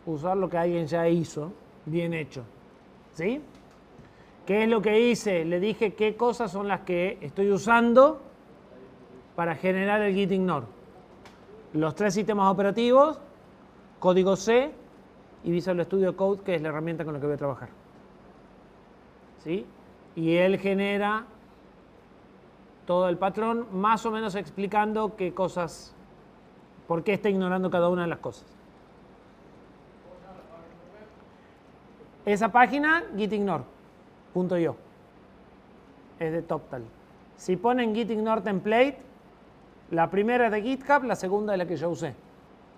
usar lo que alguien ya hizo, bien hecho. ¿Sí? ¿Qué es lo que hice? Le dije qué cosas son las que estoy usando para generar el gitignore. Los 3 sistemas operativos, código C y Visual Studio Code, que es la herramienta con la que voy a trabajar. ¿Sí? Y él genera todo el patrón, más o menos explicando qué cosas ¿Por qué está ignorando cada una de las cosas? Esa página, gitignore.io. Es de TopTal. Si ponen gitignore template, la primera es de GitHub, la segunda es la que yo usé.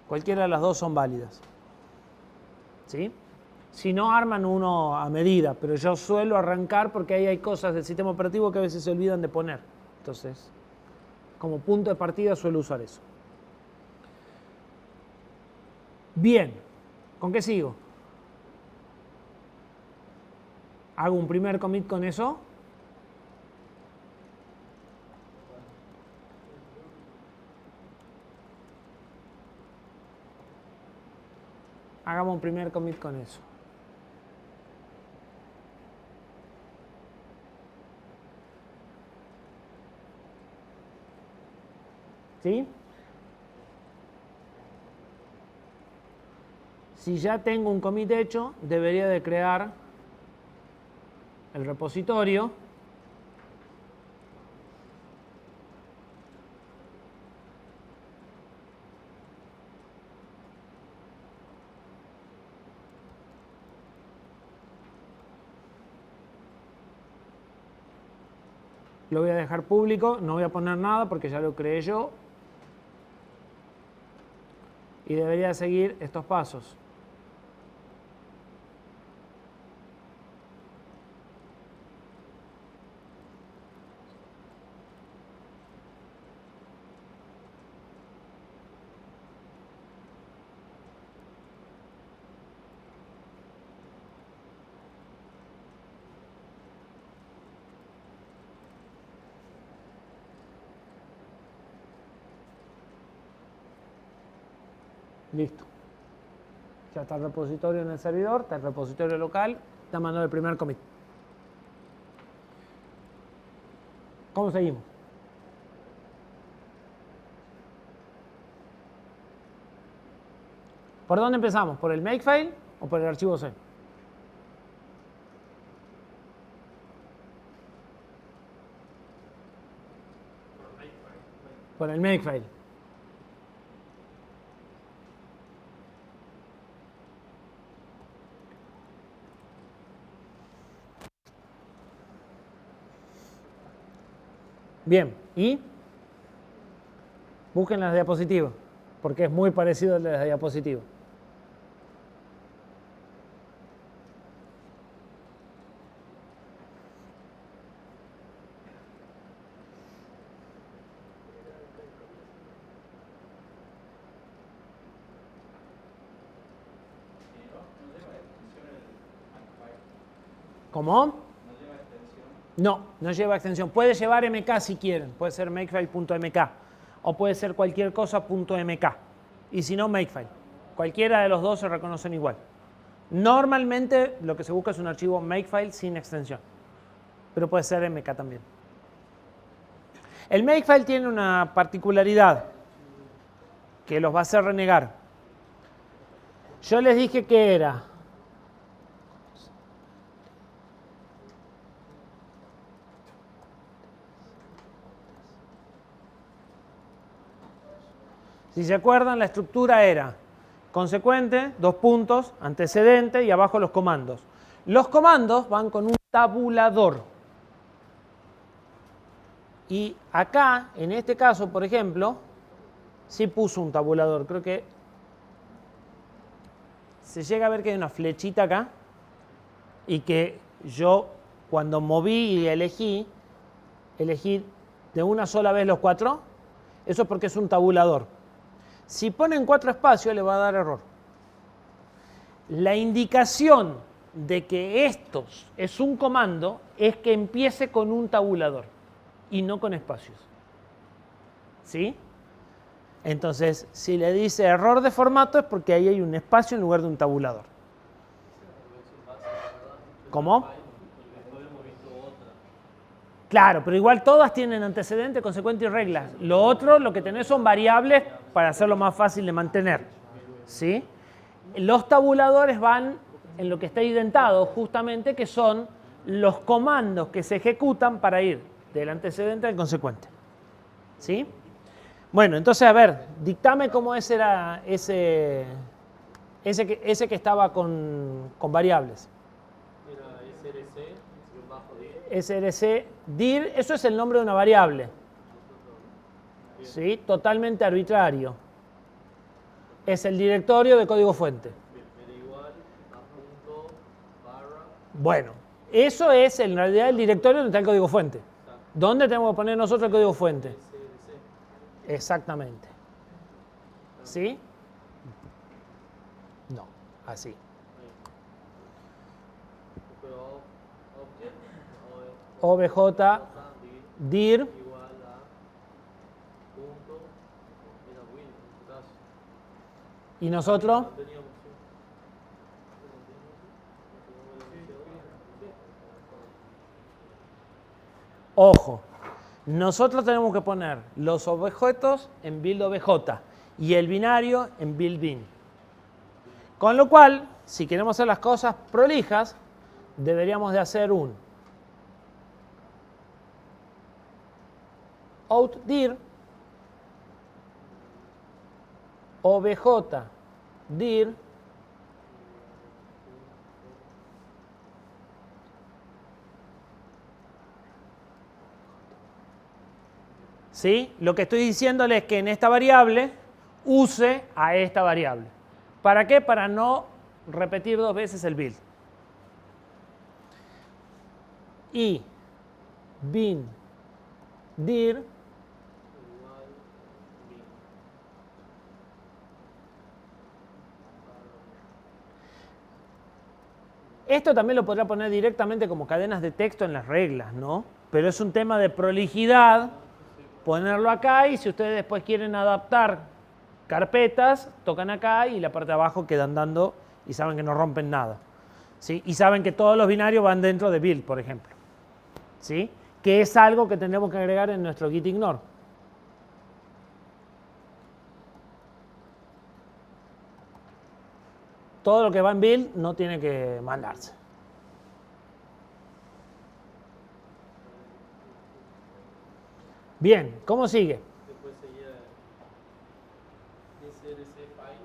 Cualquiera de las dos son válidas. ¿Sí? Si no, arman uno a medida, pero yo suelo arrancar porque ahí hay cosas del sistema operativo que a veces se olvidan de poner. Entonces, como punto de partida suelo usar eso. Bien, ¿con qué sigo? Hago un primer commit con eso. Hagamos un primer commit con eso. ¿Sí? Si ya tengo un commit hecho, debería de crear el repositorio. Lo voy a dejar público, no voy a poner nada porque ya lo creé yo. Y debería seguir estos pasos. Listo. Ya está el repositorio en el servidor, está el repositorio local, está mandando el primer commit. ¿Cómo seguimos? ¿Por dónde empezamos? ¿Por el makefile o por el archivo C? Por el makefile. Bien, y busquen las diapositivas, porque es muy parecido al de las diapositivas. ¿Cómo? No, no lleva extensión. Puede llevar MK si quieren. Puede ser makefile.mk o puede ser cualquier cosa .mk. Y si no, makefile. Cualquiera de los dos se reconocen igual. Normalmente lo que se busca es un archivo makefile sin extensión. Pero puede ser MK también. El makefile tiene una particularidad que los va a hacer renegar. Yo les dije que era... Si se acuerdan, la estructura era consecuente, dos puntos, antecedente y abajo los comandos. Los comandos van con un tabulador. Y acá, en este caso, por ejemplo, sí puso un tabulador. Creo que se llega a ver que hay una flechita acá y que yo cuando moví y elegí de una sola vez los cuatro. Eso es porque es un tabulador. Si ponen 4 espacios le va a dar error. La indicación de que estos es un comando es que empiece con un tabulador y no con espacios. ¿Sí? Entonces, si le dice error de formato es porque ahí hay un espacio en lugar de un tabulador. ¿Cómo? Claro, pero igual todas tienen antecedente, consecuente y reglas. Lo otro, lo que tenés son variables para hacerlo más fácil de mantener. ¿Sí? Los tabuladores van en lo que está identado justamente, que son los comandos que se ejecutan para ir del antecedente al consecuente. ¿Sí? Bueno, entonces, a ver, dictame cómo era ese que estaba con variables. Era src, bajo src dir, eso es el nombre de una variable. ¿Sí? Totalmente arbitrario. Es el directorio de código fuente. era igual a punto barra. Bueno, eso es en realidad el directorio donde está el código fuente. ¿Dónde tenemos que poner nosotros el código fuente? src. Exactamente. ¿Sí? No, así. Pero object obj dir igual a punto era win en tu caso. y nosotros No teníamos opción. ojo, nosotros tenemos que poner los objetos en build obj y el binario en build bin. Con lo cual, si queremos hacer las cosas prolijas, deberíamos de hacer un outdir obj dir ¿sí? Lo que estoy diciéndole es que en esta variable use a esta variable. ¿Para qué? Para no repetir dos veces el build. Y bin dir esto también lo podrá poner directamente como cadenas de texto en las reglas, ¿no? Pero es un tema de prolijidad ponerlo acá y si ustedes después quieren adaptar carpetas, tocan acá y la parte de abajo quedan dando y saben que no rompen nada. ¿Sí? Y saben que todos los binarios van dentro de build, por ejemplo. ¿Sí? Que es algo que tenemos que agregar en nuestro git ignore. Todo lo que va en build no tiene que mandarse. Bien, ¿cómo sigue? Después seguía src files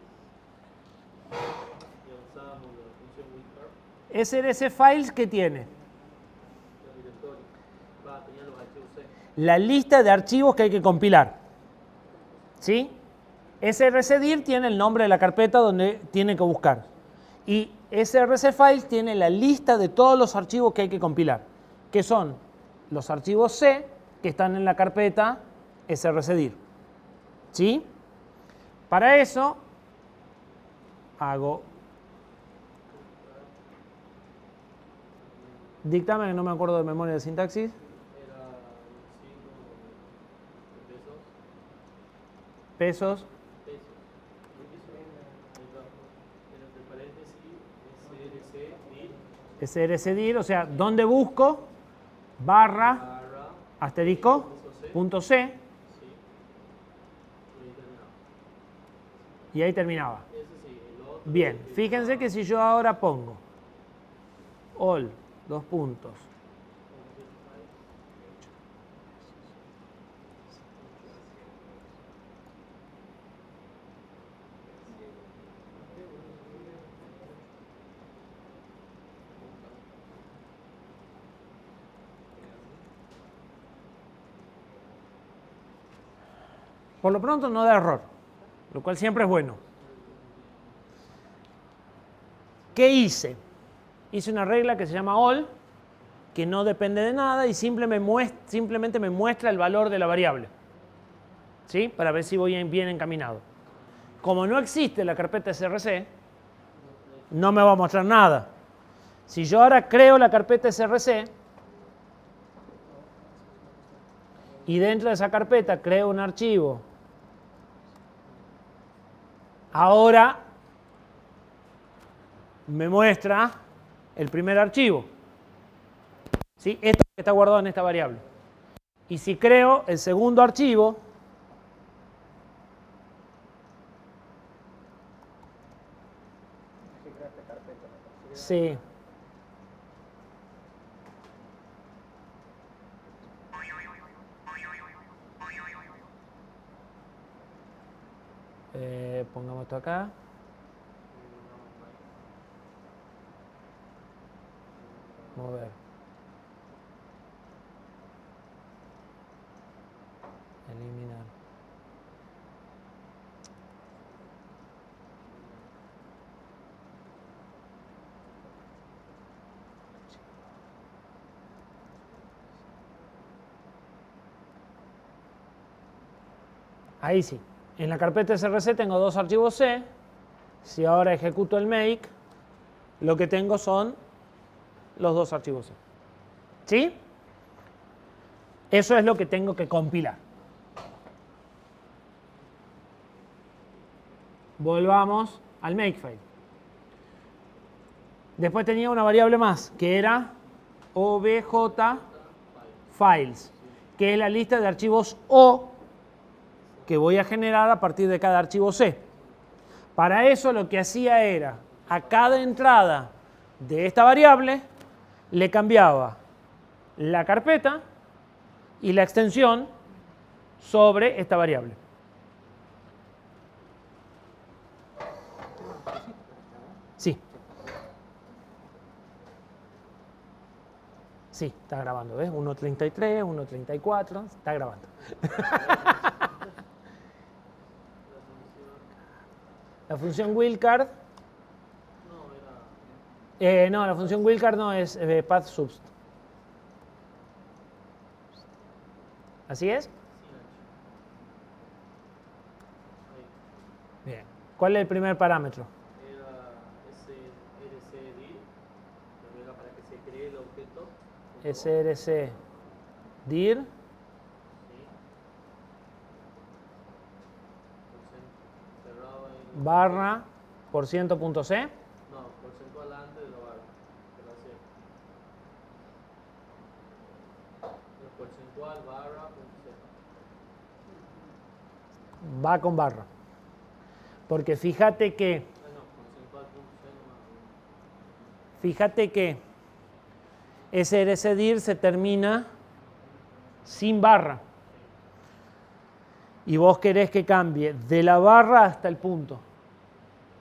y usábamos la función withcard src files, ¿qué tiene? del directorio. Tenía los archivos C. La lista de archivos que hay que compilar. ¿Sí? srcdir tiene el nombre de la carpeta donde tiene que buscar. Y src files tiene la lista de todos los archivos que hay que compilar, que son los archivos C que están en la carpeta srcdir. ¿Sí? Para eso hago dictame que no me acuerdo de memoria de sintaxis. Era un signo de pesos. Pesos. Entre paréntesis, srcdir, o sea, ¿dónde busco? Barra, barra, asterisco, punto C, sí, y ahí terminaba. y ahí terminaba. Ese sí, el otro. Bien, fíjense que si yo ahora pongo all, dos puntos, por lo pronto no da error, lo cual siempre es bueno. ¿Qué hice? Hice una regla que se llama all, que no depende de nada y simplemente me muestra el valor de la variable. ¿Sí? Para ver si voy bien encaminado. Como no existe la carpeta src, no me va a mostrar nada. Si yo ahora creo la carpeta src y dentro de esa carpeta creo un archivo, ahora me muestra el primer archivo. ¿Sí? Esto que está guardado en esta variable. Y si creo el segundo archivo, sí. esto acá. Mover. Eliminar. Ahí sí. En la carpeta src tengo dos archivos C. Si ahora ejecuto el make, lo que tengo son los dos archivos C. ¿Sí? Eso es lo que tengo que compilar. Volvamos al makefile. Después tenía una variable más, que era objfiles, que es la lista de archivos O que voy a generar a partir de cada archivo C. Para eso lo que hacía era, a cada entrada de esta variable, le cambiaba la carpeta y la extensión sobre esta variable. Sí. Sí, está grabando, ¿ves? 1.33, 1.34, está grabando. La función wildcard. No, la función wildcard no es pathSubst. ¿Así es? Bien. ¿Cuál es el primer parámetro? Era srcdir, que era para que se cree el objeto. srcdir. Barra %.c. No, porcentual antes de la barra. El porcentual barra .c. Va con barra. Porque fíjate que srcdir se termina sin barra. Y vos querés que cambie de la barra hasta el punto.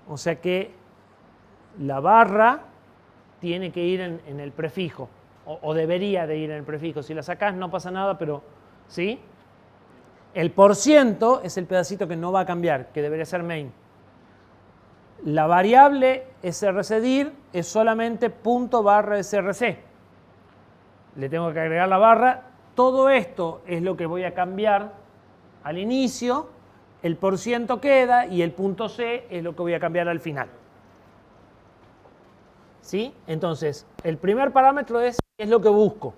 O sea que la barra tiene que ir en el prefijo, o debería de ir en el prefijo. Si la sacás no pasa nada, pero ¿sí? El % es el pedacito que no va a cambiar, que debería ser main. La variable srcdir es solamente ./src. Le tengo que agregar la barra. Todo esto es lo que voy a cambiar al inicio, el % queda y el .c es lo que voy a cambiar al final. ¿Sí? Entonces, el primer parámetro es qué es lo que busco.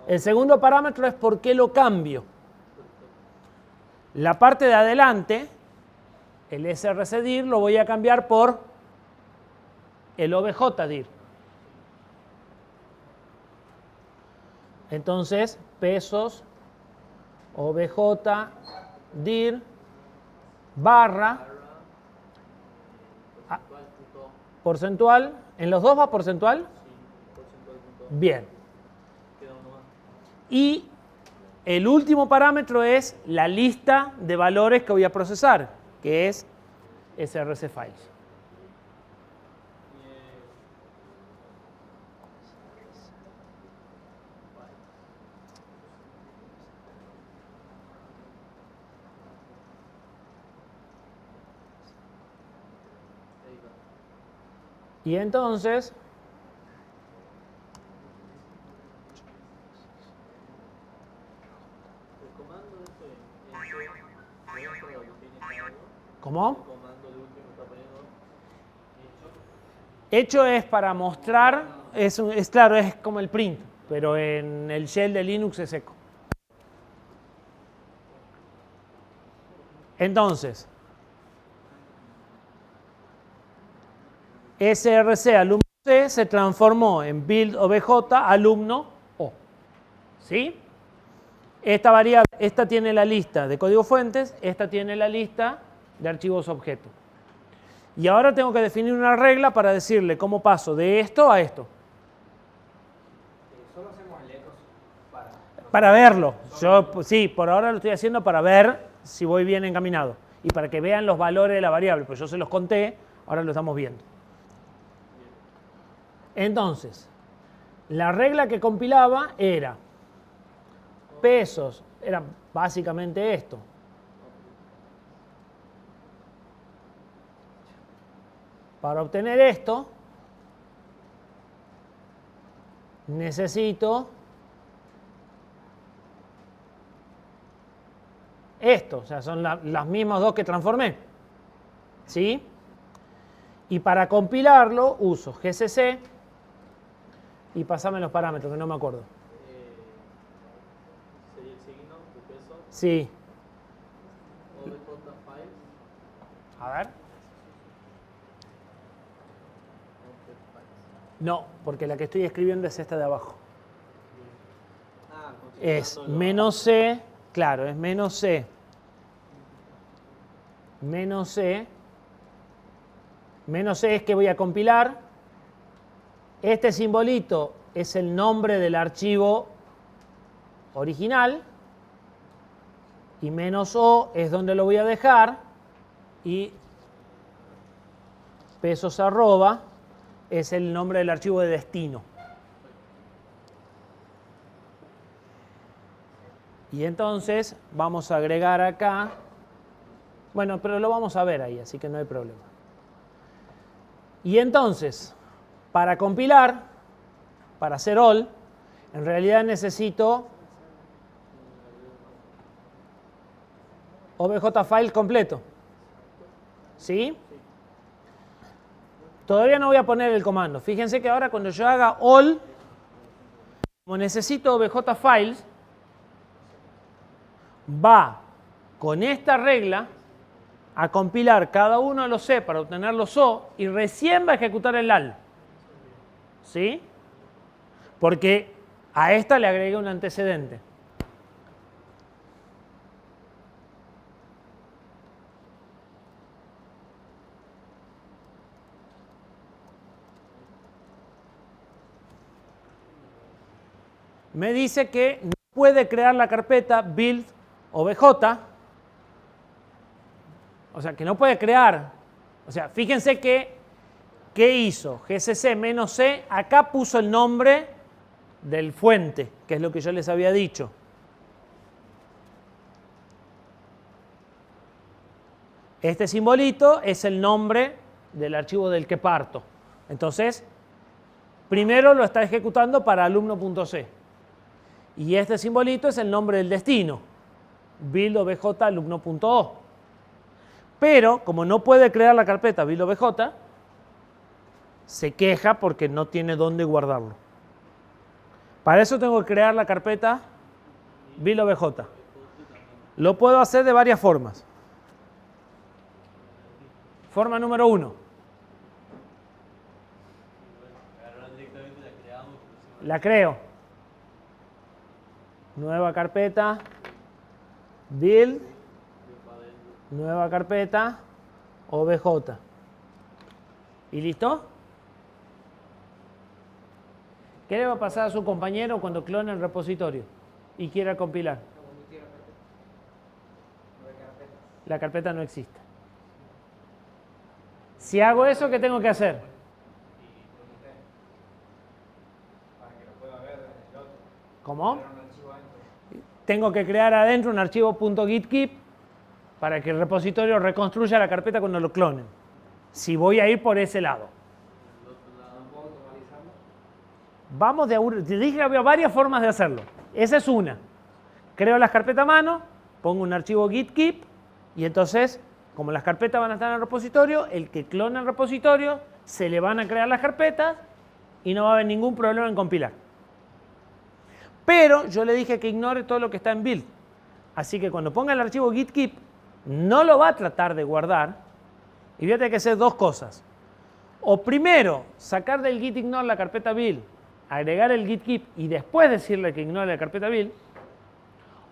El segundo parámetro es por qué lo cambio. La parte de adelante, el srcdir, lo voy a cambiar por el objdir. Entonces, pesos objdir barra porcentual. ¿En los dos va porcentual? Bien. Y el último parámetro es la lista de valores que voy a procesar, que es srcfiles. Y entonces, ¿cómo? Hecho es para mostrar, es claro, es como el print, pero en el shell de Linux es echo. Entonces, src alumno C se transformó en build obj alumno O. ¿Sí? Esta variable, esta tiene la lista de código fuentes, esta tiene la lista de archivos objeto. Y ahora tengo que definir una regla para decirle cómo paso de esto a esto. Solo hacemos el echo Para verlo. Yo, sí, por ahora lo estoy haciendo para ver si voy bien encaminado. y para que vean los valores de la variable, pues yo se los conté, ahora lo estamos viendo. Entonces, la regla que compilaba era pesos, era básicamente esto. Para obtener esto, necesito esto, o sea, son las mismas dos que transformé. ¿Sí? Y para compilarlo uso GCC y pasame los parámetros, que no me acuerdo. ¿Sería el signo de peso? Sí. OBJ files. A ver. No, porque la que estoy escribiendo es esta de abajo. Ah, Es menos C, claro, es menos C. Menos C. Menos C es que voy a compilar. Este simbolito es el nombre del archivo original. Y menos O es donde lo voy a dejar. Y pesos arroba es el nombre del archivo de destino. Y entonces vamos a agregar acá. Bueno, pero lo vamos a ver ahí, así que no hay problema. Y entonces, para compilar, para hacer all, en realidad necesito OBJ file completo. ¿Sí? Todavía no voy a poner el comando. Fíjense que ahora cuando yo haga all, como necesito OBJ files, va con esta regla a compilar cada uno de los C para obtener los O y recién va a ejecutar el AL. ¿Sí? Porque a esta le agregué un antecedente. Me dice que no puede crear la carpeta build OBJ. O sea, que no puede crear. O sea, fíjense que, ¿qué hizo? GCC menos C, acá puso el nombre del fuente, que es lo que yo les había dicho. Este simbolito es el nombre del archivo del que parto. Entonces, primero lo está ejecutando para alumno.c. Y este simbolito es el nombre del destino, build obj alumno.o. Pero, como no puede crear la carpeta build obj, se queja porque no tiene dónde guardarlo. Para eso tengo que crear la carpeta build obj. Lo puedo hacer de varias formas. Forma número 1. La creo. Nueva carpeta, build, nueva carpeta, obj. ¿Y listo? ¿Qué le va a pasar a su compañero cuando clone el repositorio y quiera compilar? La carpeta no existe. Si hago eso, ¿qué tengo que hacer? ¿Cómo? Tengo que crear adentro un archivo .gitkeep para que el repositorio reconstruya la carpeta cuando lo clonen. Si voy a ir por ese lado. Vamos te dije que había varias formas de hacerlo. Esa es una. Creo las carpetas a mano, pongo un archivo gitkeep y entonces, como las carpetas van a estar en el repositorio, el que clona el repositorio, se le van a crear las carpetas y no va a haber ningún problema en compilar. Pero yo le dije que ignore todo lo que está en build. Así que cuando ponga el archivo gitkeep, no lo va a tratar de guardar. Y voy a tener que hacer dos cosas. O primero, sacar del git ignore la carpeta build, agregar el gitkeep y después decirle que ignore la carpeta build.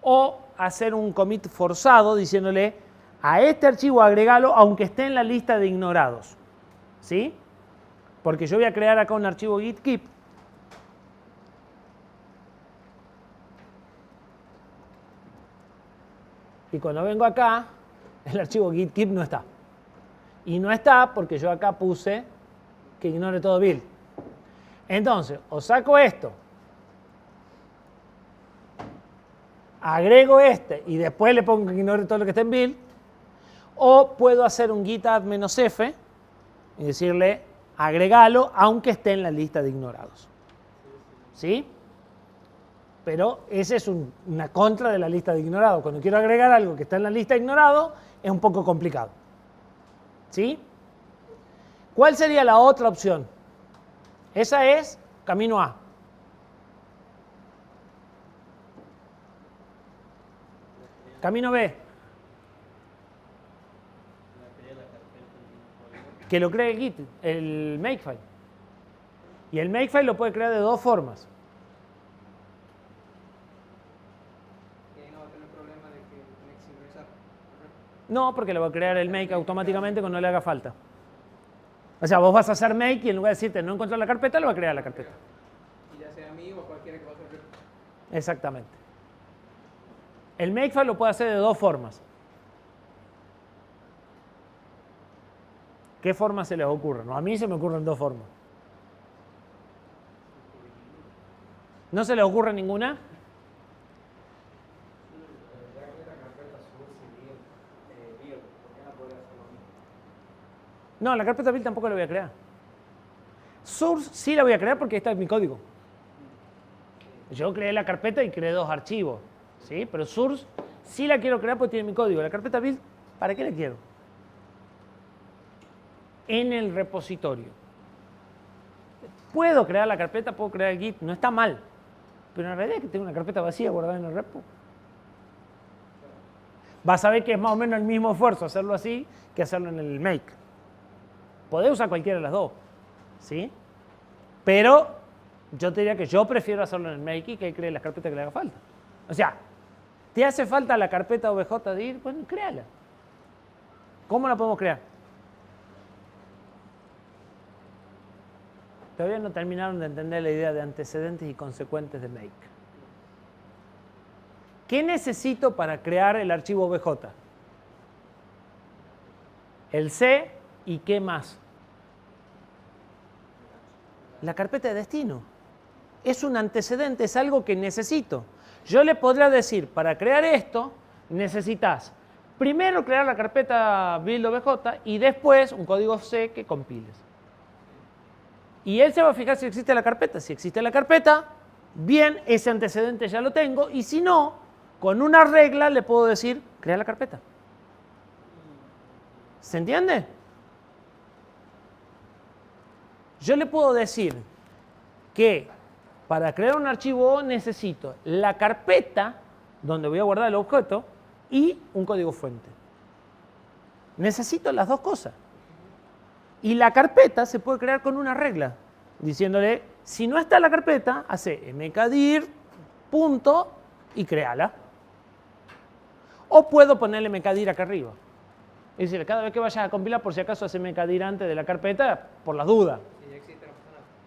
O hacer un commit forzado diciéndole a este archivo agregalo aunque esté en la lista de ignorados. ¿Sí? Porque yo voy a crear acá un archivo gitkeep. Y cuando vengo acá, El archivo git keep no está. Y no está porque yo acá puse que ignore todo build. Entonces, o saco esto, agrego este y después le pongo que ignore todo lo que está en build, o puedo hacer un git add -f y decirle agregalo aunque esté en la lista de ignorados. ¿Sí? Pero esa es una contra de la lista de ignorados. Cuando quiero agregar algo que está en la lista de ignorados es un poco complicado. ¿Sí? ¿Cuál sería la otra opción? Esa es camino A. Camino B. Que lo cree el Git, el Makefile. Y el Makefile lo puede crear de dos formas. Y ahí no va a tener problema de que tiene que sincronizar. No, porque lo va a crear el make automáticamente cuando no le haga falta. O sea, vos vas a hacer make y en lugar de decirte no encontrar la carpeta, lo va a crear la carpeta. Y ya sea a mí o a cualquiera que va a hacer. Exactamente. El Makefile lo puede hacer de dos formas. ¿Qué formas se les ocurre? No, a mí se me ocurren dos formas. ¿No se les ocurre ninguna? No, la carpeta build tampoco la voy a crear. Source sí la voy a crear porque esta es mi código. Yo creé la carpeta y creé dos archivos, ¿sí? Pero source sí la quiero crear porque tiene mi código. La carpeta build, ¿para qué la quiero? En el repositorio. Puedo crear la carpeta, puedo crear el Git, no está mal. Pero en realidad es que tengo una carpeta vacía guardada en el repo. Vas a ver que es más o menos el mismo esfuerzo hacerlo así que hacerlo en el make. Podés usar cualquiera de las dos, ¿sí? Pero yo te diría que yo prefiero hacerlo en el make y que él cree las carpetas que le haga falta. O sea, ¿te hace falta la carpeta obj.dir? Bueno, créala. ¿Cómo la podemos crear? Todavía no terminaron de entender la idea de antecedentes y consecuentes de make. ¿Qué necesito para crear el archivo obj? El C y ¿qué más? La carpeta de destino. Es un antecedente, es algo que necesito. Yo le podría decir, para crear esto, necesitas primero crear la carpeta build obj y después un código C que compiles. Y él se va a fijar si existe la carpeta. Si existe la carpeta, bien, ese antecedente ya lo tengo. Y si no, con una regla le puedo decir, crea la carpeta. ¿Se entiende? Yo le puedo decir que para crear un archivo O necesito la carpeta donde voy a guardar el objeto y un código fuente. Necesito las dos cosas. Y la carpeta se puede crear con una regla, diciéndole, si no está la carpeta, hace mkdir, punto, y créala. O puedo ponerle mkdir acá arriba. Es decir, cada vez que vayas a compilar, por si acaso hace mkdir antes de la carpeta, por las dudas.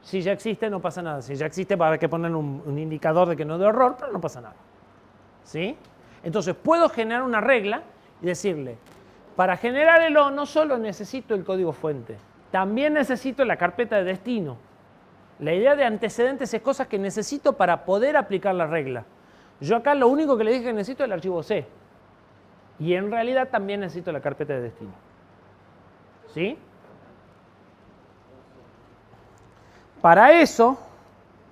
Si ya existe, no pasa nada. Si ya existe, va a haber que poner un indicador de que no dé error, pero no pasa nada. ¿Sí? Entonces, puedo generar una regla y decirle, para generar el O no solo necesito el código fuente, también necesito la carpeta de destino. La idea de antecedentes es cosas que necesito para poder aplicar la regla. Yo acá lo único que le dije que necesito es el archivo C. Y en realidad también necesito la carpeta de destino. ¿Sí? Para eso,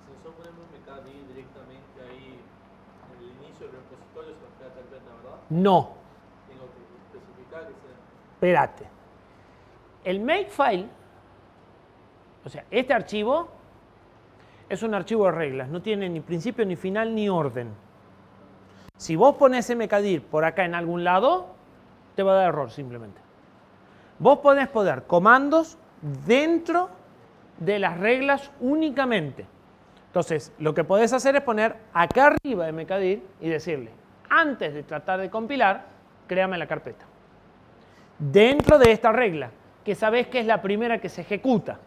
Si nosotros ponemos mkdir directamente ahí en el inicio del repositorio, se va a crear carpeta, ¿verdad? no. Tengo que especificar que sea. Espérate. El makefile, o sea, este archivo es un archivo de reglas, no tiene ni principio, ni final, ni orden. Si vos pones mkdir por acá en algún lado, te va a dar error simplemente. Vos podés poner comandos dentro de las reglas únicamente. Entonces, lo que podés hacer es poner acá arriba mkdir y decirle, antes de tratar de compilar, créame la carpeta. Dentro de esta regla, que sabés que es la primera que se ejecuta.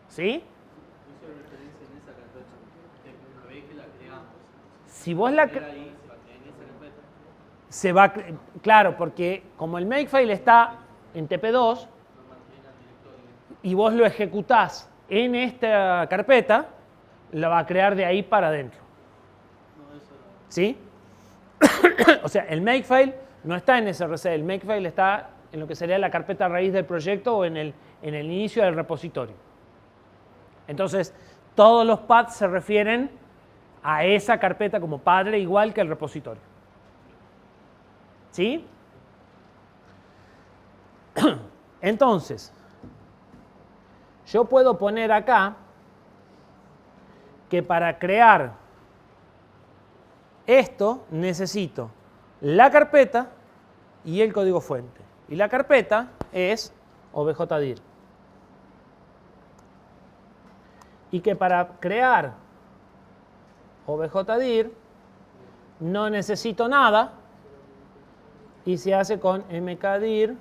¿Sí? Hizo referencia en esa carpeta. Una vez que la creamos, Si vos la ahí se va a crear en esa carpeta. se va, claro, porque como el makefile está en TP2 y vos lo ejecutás en esta carpeta, la va a crear de ahí para adentro. ¿Sí? O sea, el makefile no está en SRC, el makefile está en lo que sería la carpeta raíz del proyecto o en el inicio del repositorio. Entonces, todos los paths se refieren a esa carpeta como padre igual que el repositorio. ¿Sí? Entonces, yo puedo poner acá que para crear esto necesito la carpeta y el código fuente. Y la carpeta es objddir. Y que para crear objddir no necesito nada y se hace con mkdir.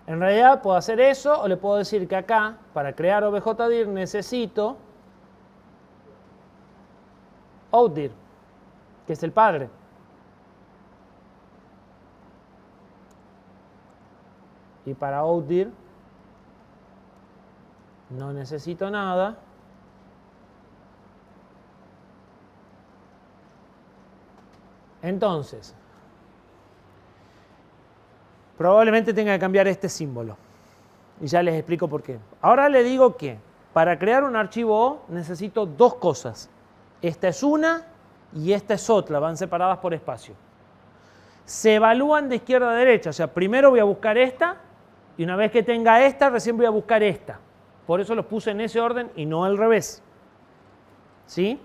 En realidad puedo hacer eso o le puedo decir que acá, para crear objddir, necesito outdir, que es el padre. Y para outdir no necesito nada. Entonces, probablemente tenga que cambiar este símbolo. Y ya les explico por qué. Ahora le digo que para crear un archivo O necesito dos cosas. Esta es una y esta es otra, van separadas por espacio. Se evalúan de izquierda a derecha, o sea, primero voy a buscar esta y una vez que tenga esta, recién voy a buscar esta. Por eso los puse en ese orden y no al revés. ¿Sí?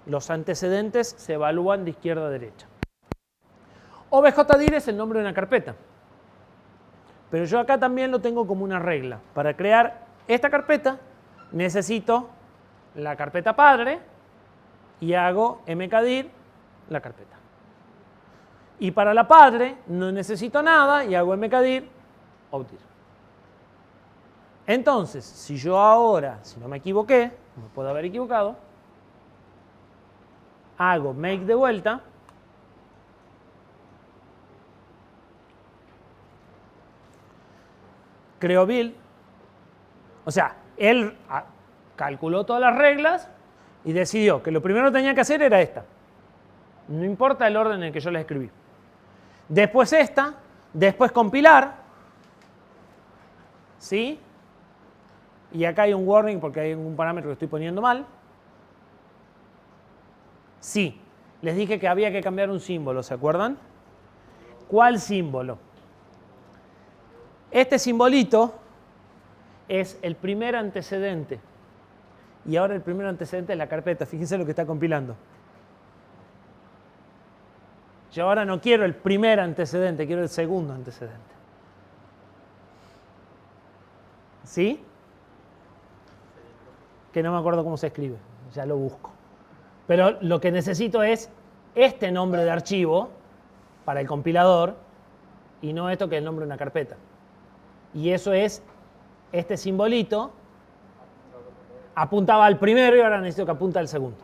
Los antecedentes se evalúan de izquierda a derecha. objddir es el nombre de una carpeta. Pero yo acá también lo tengo como una regla. Para crear esta carpeta necesito la carpeta padre y hago mkdir la carpeta. Y para la padre no necesito nada y hago mkdir outdir. Entonces, si yo ahora, si no me equivoqué, me puedo haber equivocado, hago make de vuelta, creo build, o sea, él calculó todas las reglas y decidió que lo primero que tenía que hacer era esta. No importa el orden en el que yo la escribí. Después esta, después compilar, ¿sí? Y acá hay un warning porque hay un parámetro que estoy poniendo mal. Sí, les dije que había que cambiar un símbolo, ¿se acuerdan? ¿Cuál símbolo? Este simbolito es el primer antecedente. Y ahora el primer antecedente es la carpeta. Fíjense lo que está compilando. Yo ahora no quiero el primer antecedente, quiero el segundo antecedente. ¿Sí? Que no me acuerdo cómo se escribe, ya lo busco. Pero lo que necesito es este nombre de archivo para el compilador y no esto que es el nombre de una carpeta. Y eso es este simbolito. Apuntaba al primero y ahora necesito que apunte al segundo.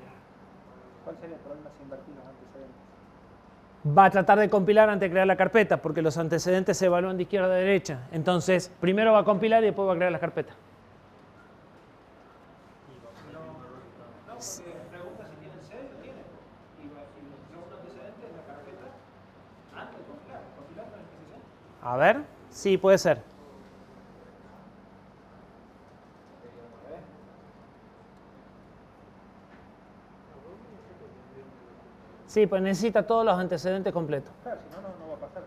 ¿Cuál sería el problema si invertir los antecedentes? Va a tratar de compilar antes de crear la carpeta porque los antecedentes se evalúan de izquierda a derecha. Entonces, primero va a compilar y después va a crear la carpeta. Pregunta si tienen C, lo tienen. Y el segundo antecedente es la carpeta antes de compilar. ¿Compilar con el PCC? A ver, sí, puede ser. Sí, pues necesita todos los antecedentes completos. Claro, si no, no va a pasar.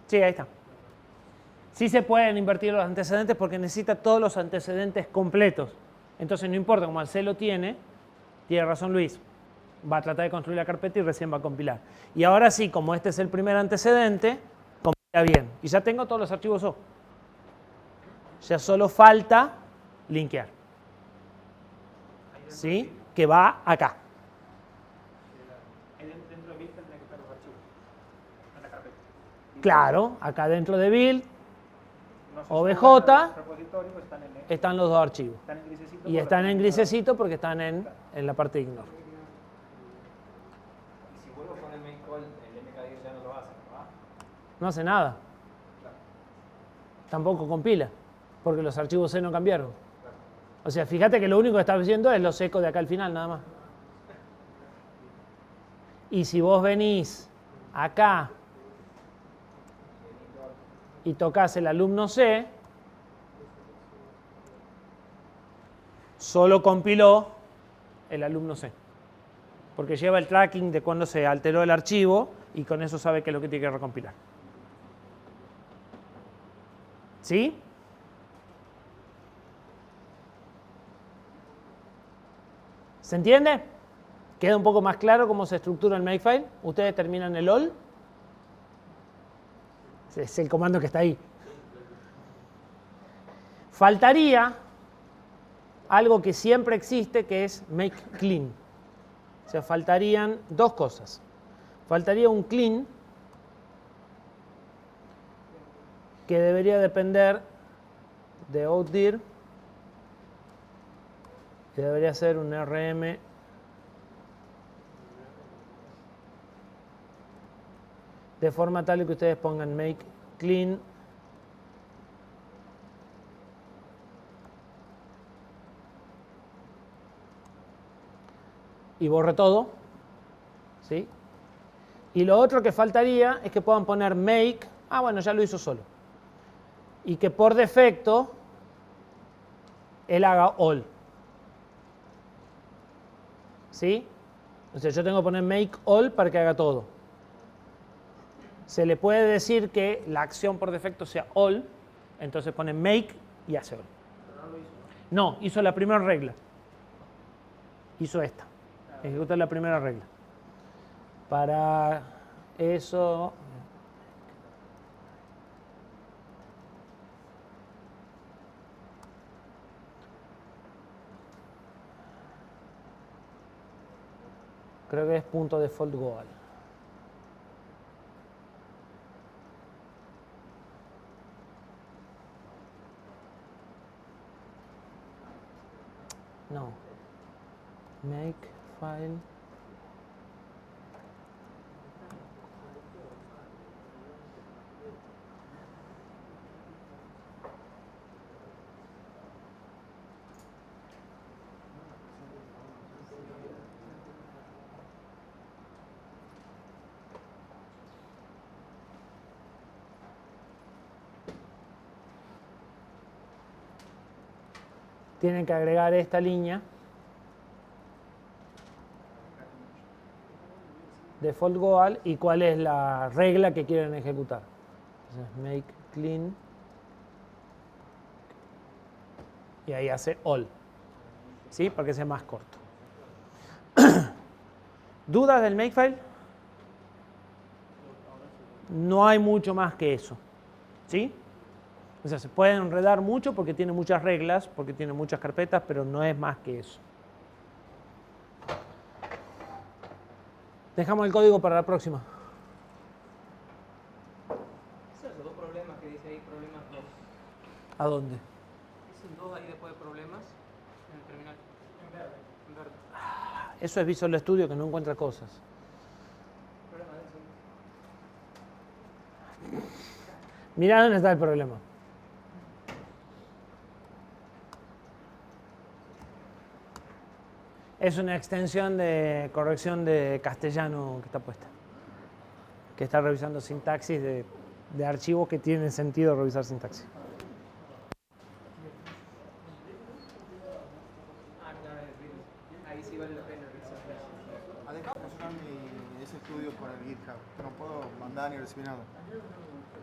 Sí, ahí está. Sí se pueden invertir los antecedentes porque necesita todos los antecedentes completos. Entonces no importa, como el C lo tiene razón Luis. Va a tratar de construir la carpeta y recién va a compilar. Y ahora sí, como este es el primer antecedente, compila bien. Y ya tengo todos los archivos O. Ya solo falta linkear. ¿Sí? Que va acá. Dentro de build tendría que estar los archivos en la carpeta. Claro, acá dentro de build. no se OBJ, suben al repositorio, están los dos archivos. están en grisecito. Y por están la- en grisecito porque están en la parte de ignore. Y si vuelvo con el main call, el MK10 ya no lo hace, ¿no? No hace nada. Tampoco compila, porque los archivos C no cambiaron. O sea, fíjate que lo único que está haciendo es los ecos de acá al final, nada más. Y si vos venís acá y tocas el alumno C, solo compiló el alumno C. Porque lleva el tracking de cuando se alteró el archivo y con eso sabe qué es lo que tiene que recompilar. ¿Sí? ¿Se entiende? ¿Queda un poco más claro cómo se estructura el makefile? Ustedes terminan el all. Es el comando que está ahí. Faltaría algo que siempre existe, que es make clean. O sea, faltarían dos cosas. Faltaría un clean que debería depender de outdir, que debería ser un RM de forma tal que ustedes pongan make clean y borre todo, ¿sí? Y lo otro que faltaría es que puedan poner make, bueno, ya lo hizo solo, y que por defecto él haga all, ¿sí? O sea, yo tengo que poner make all para que haga todo. Se le puede decir que la acción por defecto sea all, entonces pone make y hace all. No, hizo la primera regla. Hizo esta. Ejecuta la primera regla. Para eso... Creo que es punto default goal. No. Make file. Tienen que agregar esta línea. Default goal y cuál es la regla que quieren ejecutar. Entonces, make clean. Y ahí hace all. ¿Sí? Para que sea más corto. ¿Dudas del makefile? No hay mucho más que eso. ¿Sí? O sea, se puede enredar mucho porque tiene muchas reglas, porque tiene muchas carpetas, pero no es más que eso. Dejamos el código para la próxima. Esos son los dos problemas que dice ahí, problemas 2. ¿A dónde? Dicen 2 ahí después de problemas en el terminal. En verde. En verde. Eso es Visual Studio que no encuentra cosas. Problema de eso. Mirá dónde está el problema. Es una extensión de corrección de castellano que está puesta. Que está revisando sintaxis de archivos que tienen sentido revisar sintaxis. Claro, ahí sí vale la pena revisar. Dejado funcionar ese estudio por el GitHub. No puedo mandar ni recibir nada.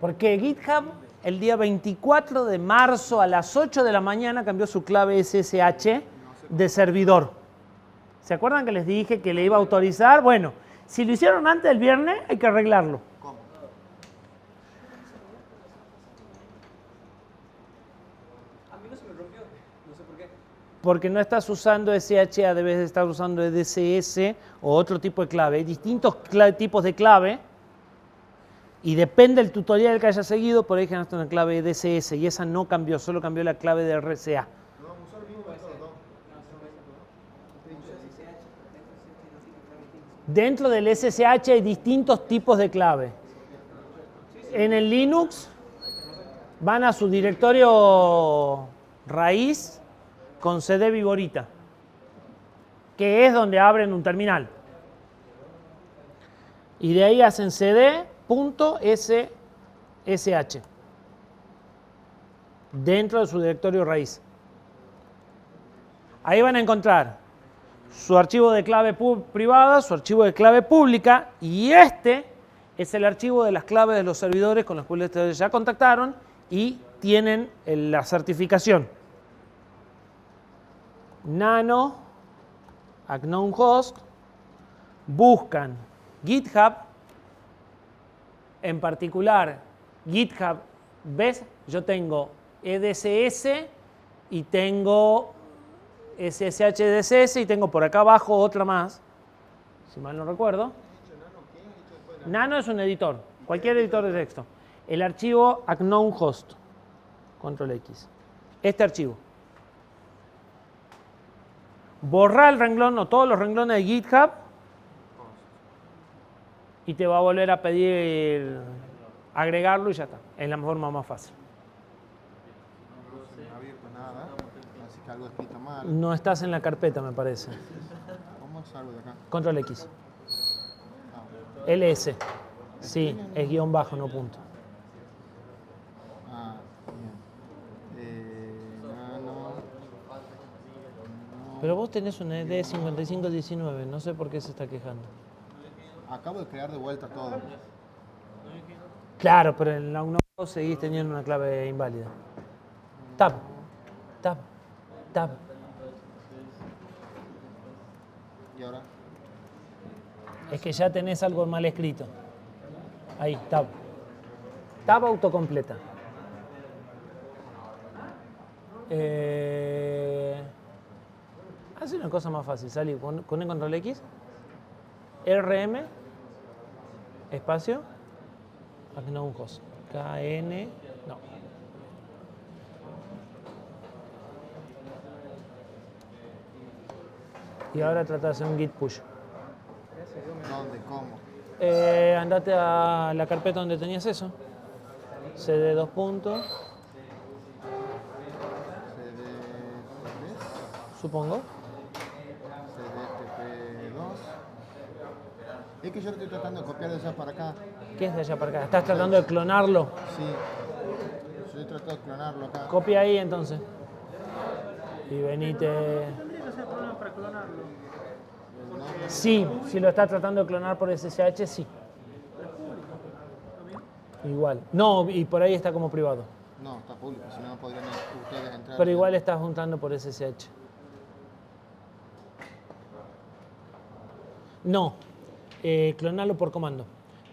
Porque GitHub el día 24 de marzo a las 8 de la mañana cambió su clave SSH de servidor. ¿Se acuerdan que les dije que le iba a autorizar? Bueno, si lo hicieron antes del viernes, hay que arreglarlo. ¿Cómo? A mí no se me rompió, no sé por qué. Porque no estás usando SHA, debes de estar usando EDCS o otro tipo de clave. Hay distintos tipos de clave Y depende del tutorial que hayas seguido, por ahí generaste una clave DCS y esa no cambió, solo cambió la clave de RCA. No vamos a usar el mismo método, ¿no? Dentro del SSH hay distintos tipos de clave. En el Linux van a su directorio raíz con cd viborita, que es donde abren un terminal. Y de ahí hacen cd.ssh dentro de su directorio raíz. Ahí van a encontrar su archivo de clave privada, su archivo de clave pública, y este es el archivo de las claves de los servidores con los cuales ustedes ya contactaron y tienen la certificación. Nano, unknown host, buscan GitHub, en particular GitHub, ¿ves? Yo tengo EDCS y tengo SSH DCS y tengo por acá abajo otra más, si mal no recuerdo. Nano es un editor, cualquier editor de texto. El archivo unknown host, control X. Este archivo. Borra el renglón o todos los renglones de GitHub y te va a volver a pedir agregarlo y ya está. Es la forma más fácil. No se me ha abierto nada, así que algo escrito mal. No estás en la carpeta, me parece. ¿Cómo salgo de acá? Control X. Ah, LS. Sí, es guión bajo, no punto. ah bien. Nano. Pero vos tenés una ED 5519, no sé por qué se está quejando. Acabo de crear de vuelta todo. Claro, pero en la unknown seguís teniendo una clave inválida. Tab, tab, tab. ¿Y ahora? Es que ya tenés algo mal escrito. Ahí, tab. Tab autocompleta. Hace una cosa más fácil, salí con el control X, RM, espacio, unknown host, KN, no. Y ahora trata de hacer un git push. ¿Dónde? ¿Cómo? Andate a la carpeta donde tenías eso. CD 2 puntos, CD3, supongo. CDTP2. Es que yo estoy tratando de copiar de allá para acá. ¿Qué es de allá para acá? ¿Estás tratando de clonarlo? Sí. Yo he tratado de clonarlo acá. Copia ahí entonces. Y venite. Tendría que ser problema para clonarlo. Sí, si lo estás tratando de clonar por SSH, sí. Igual. No, y por ahí está como privado. No, está público, si no, no podrían ustedes entrar. Pero igual estás juntando por SSH. No, clonarlo por comando.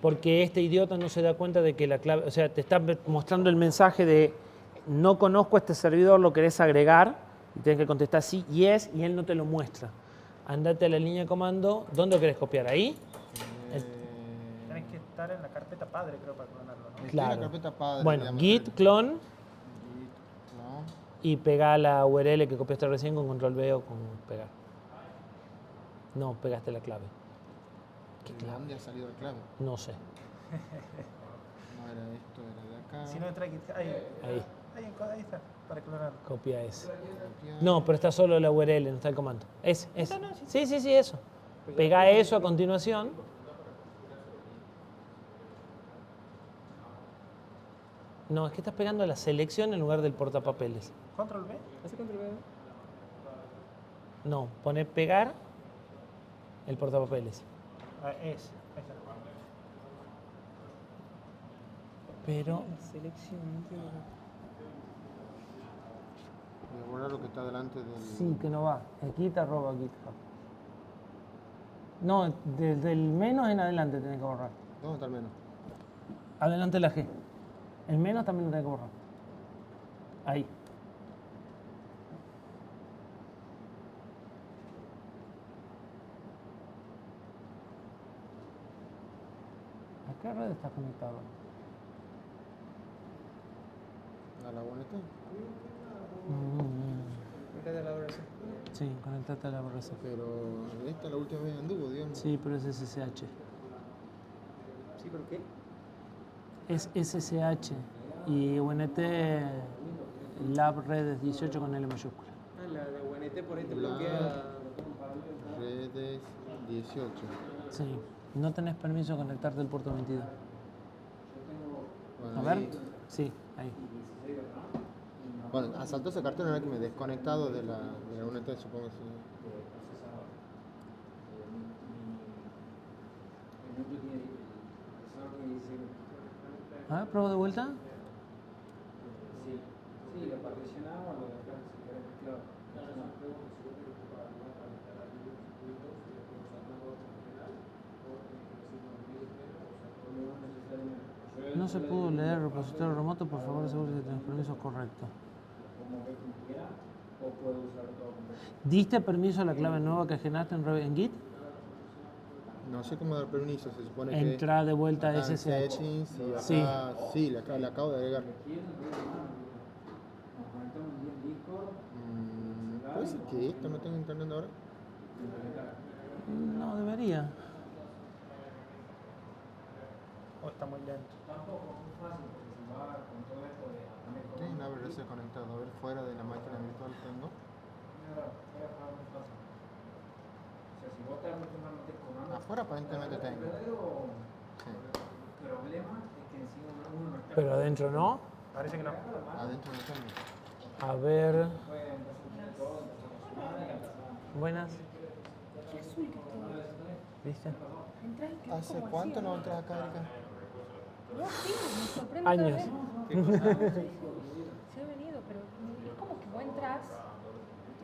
Porque este idiota no se da cuenta de que la clave, o sea, te está mostrando el mensaje de no conozco este servidor, lo querés agregar, y tienes que contestar sí, yes, y él no te lo muestra. Andate a la línea de comando, ¿dónde lo querés copiar? ¿Ahí? Tenés que estar en la carpeta padre, creo, para clonarlo, ¿no? Estoy en Claro. la carpeta padre. Bueno, digamos, git clone Git, no. y pega la URL que copiaste recién con control V o con pegar. No, pegaste la clave. ¿Qué ¿De clave? dónde ha salido la clave? No sé. No era esto, era de acá. Si no entra aquí, Ahí, ahí está, para clonarlo. copia ese. Copiar. No, pero está solo la URL, no está el comando. Ese. Sí, sí, sí, eso. Pega eso a continuación. No, es que estás pegando la selección en lugar del portapapeles. ¿Control V? ¿Hace control V? No, pone pegar el portapapeles. Ahí está. Pero Selección, no entiendo. Voy a borrar lo que está delante del. sí, que no va. Es git@github. No, desde el menos en adelante tenés que borrar. ¿Dónde está el menos? Adelante la G. El menos también lo tenés que borrar. Ahí. ¿A qué red estás conectado? a la UNT. Métete a la hora. Sí, conectate a la borraza. Pero esta la última vez anduvo, digamos. Sí, pero es SSH. Sí, ¿pero qué? Es SSH y UNT Lab Redes 18 con L mayúscula. Ah, la de UNT por ahí te La- bloquea. Redes 18. Sí, no tenés permiso de conectarte al puerto 22. Bueno, A ver, ahí- sí, ahí. Bueno, asaltó ese cartón era que me he desconectado de la UNT, supongo. Sí. A ver, pruebo de vuelta. Sí, lo particionamos, lo dejamos si querés mezclado. No se pudo leer el repositorio remoto, por favor asegúrese que tenés permiso correcto. ¿Diste permiso a la clave nueva que generaste en Git? No sé cómo dar permiso, se supone que. Entra de vuelta a acá en SSH. settings y acá, Sí. sí, la acabo de agregar. ¿Puede ser que esto no tenga internet ahora? No debería. O está muy lento. Tiene una VRC conectado, a ver, fuera de la máquina virtual tengo. Afuera aparentemente tengo. Sí. Pero adentro no. Parece que no. Adentro no tengo. A ver. Buenas. Qué azul que está. ¿Viste? Entrás y quedás ¿Hace como cuánto así, no entras acá, Erika? No, sí, me sorprende Años. cada vez. Se ha venido, pero es como que vos entras.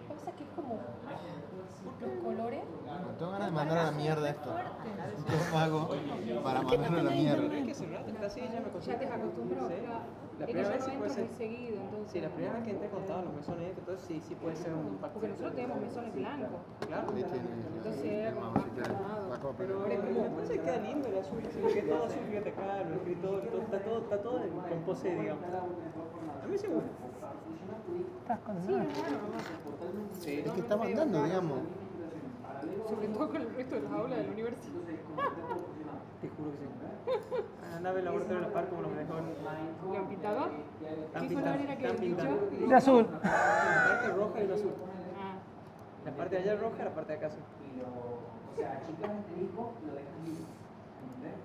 ¿Qué pasa? Que es como los colores. No tengo ganas de mandar a la mierda esto. Fuertes. ¿Cómo hago para mandarlo a la mierda? Es que hace un rato está así, ya me acostumbré. Ya te acostumbrado. Sí. Claro. La Es que primera yo vez no sí puede entro ser. muy seguido, entonces. Sí, la primera vez que entré contaban los mesones, entonces sí puede ser un impacto. Porque nosotros tenemos mesones blancos. Claro. Ahí tiene. Entonces era como Si más quieres, calmado. la copa. Pero me parece que queda lindo el azul, que es todo azul, fíjate acá, el escritorio, está todo con pose, digamos. A mí sí me gusta. Sí, es raro nomás. Sí. Es que está mandando, digamos. Sobre todo con el resto de las aulas de la universidad. Te juro que sí. Andaba en el laboratorio de la par como lo manejó. ¿Lo han pintado? ¿Qué color era que Están habían dicho? pintando. De azul. La parte roja y el azul. Ah, La parte de allá es roja, la parte de acá azul.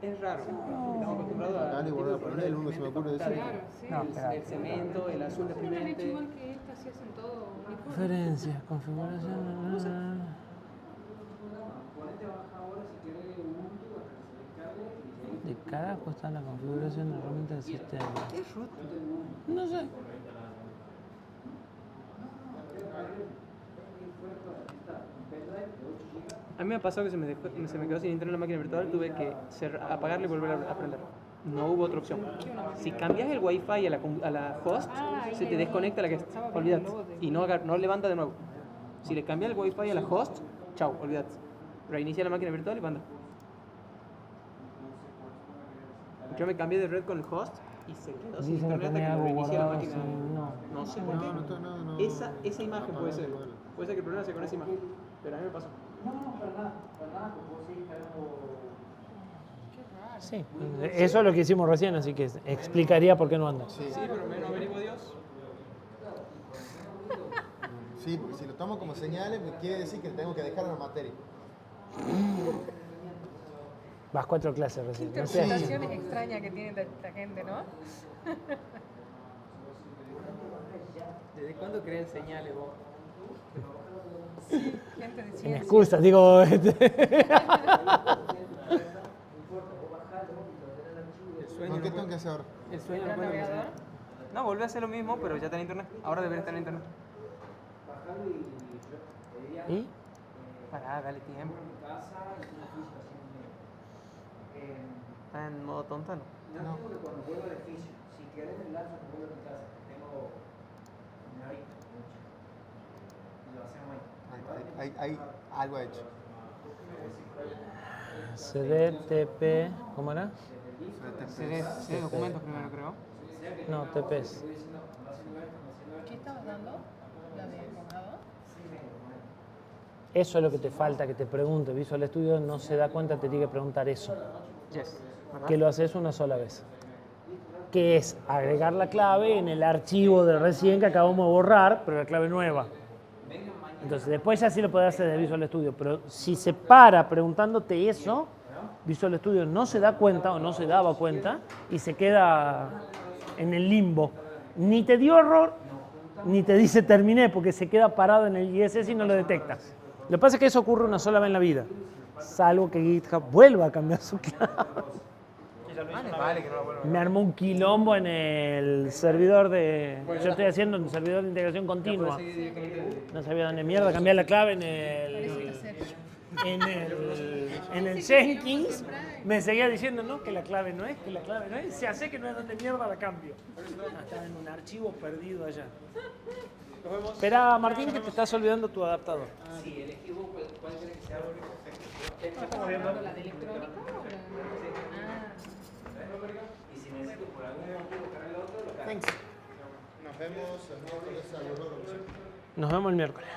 Es raro. Estamos acostumbrados a. Dale, guarda, ponle el uno que se me ocurre decir. claro, sí. No, El espera. cemento, el azul ¿Por qué no han hecho deprimente. igual que esta? Si hacen todo uniforme. Preferencias, configuración. ¿De carajo está la configuración de herramienta del sistema? Es roto. No sé. A mí me ha pasado que se me quedó sin internet en la máquina virtual, tuve que apagarla y volver a prender. No hubo otra opción. Si cambias el wifi a la host, Ah, se te ahí. desconecta la que Estaba viendo olvídate. el logo de- Y no levanta de nuevo. Si le cambias el wifi a la host, chao, olvídate. Reinicia la máquina virtual y manda. Yo me cambié de red con el host y se quedó sin Dicen que internet hasta tenía que algo reinicia la guardado. máquina. Sí, no. No sé por qué. No. Esa imagen puede ser. Puede ser que el problema sea con esa imagen. Pero a mí me pasó. Sí, eso es lo que hicimos recién, así que explicaría por qué no anda. Sí, pero menos averigua Dios. Sí, porque si lo tomo como señales, me quiere decir que tengo que dejar la materia. Vas 4 clases Qué recién. No sé. interpretaciones extrañas que tiene esta gente, ¿no? ¿Desde cuándo creen señales vos? Sí, gente de En ciencia. excusas, digo. El sueño ¿Con qué no tengo puede- que hacer ahora? El sueño no ¿El puede navegador? almacenar. No, volví a hacer lo mismo, pero ya está en internet. Ahora debería estar en internet. ¿Y? Pará, dale tiempo. Está en modo tonta, ¿no? No. Hay algo hecho. CDTP. ¿Cómo era? CD documentos primero, creo. No, TPs. estabas dando? ¿La de abogado? Eso es lo que te falta que te pregunte. Visual Studio no se da cuenta, te tiene que preguntar eso. Yes. ¿Verdad? Que lo haces una sola vez. Que es agregar la clave en el archivo de recién que acabamos de borrar, pero la clave nueva. Entonces, después ya sí lo podés hacer de Visual Studio, pero si se para preguntándote eso, Visual Studio no se da cuenta o no se daba cuenta y se queda en el limbo. Ni te dio error, ni te dice terminé, porque se queda parado en el ISS y no lo detectas. Lo que pasa es que eso ocurre una sola vez en la vida, salvo que GitHub vuelva a cambiar su clave. Vale, que no lo vuelvo. Me armó un quilombo en el servidor de... Yo estoy haciendo un servidor de integración continua. No sabía dónde mierda cambiar la clave en el Jenkins. Me seguía diciendo, no, que la clave no es, que la clave no es. Ya sé que no es donde mierda la cambio. Estaba en un archivo perdido allá. Espera, Martín, que te estás olvidando tu adaptador. ¿La de electrónica o la...? Thanks. Nos vemos el miércoles a las 2. Nos vemos el miércoles.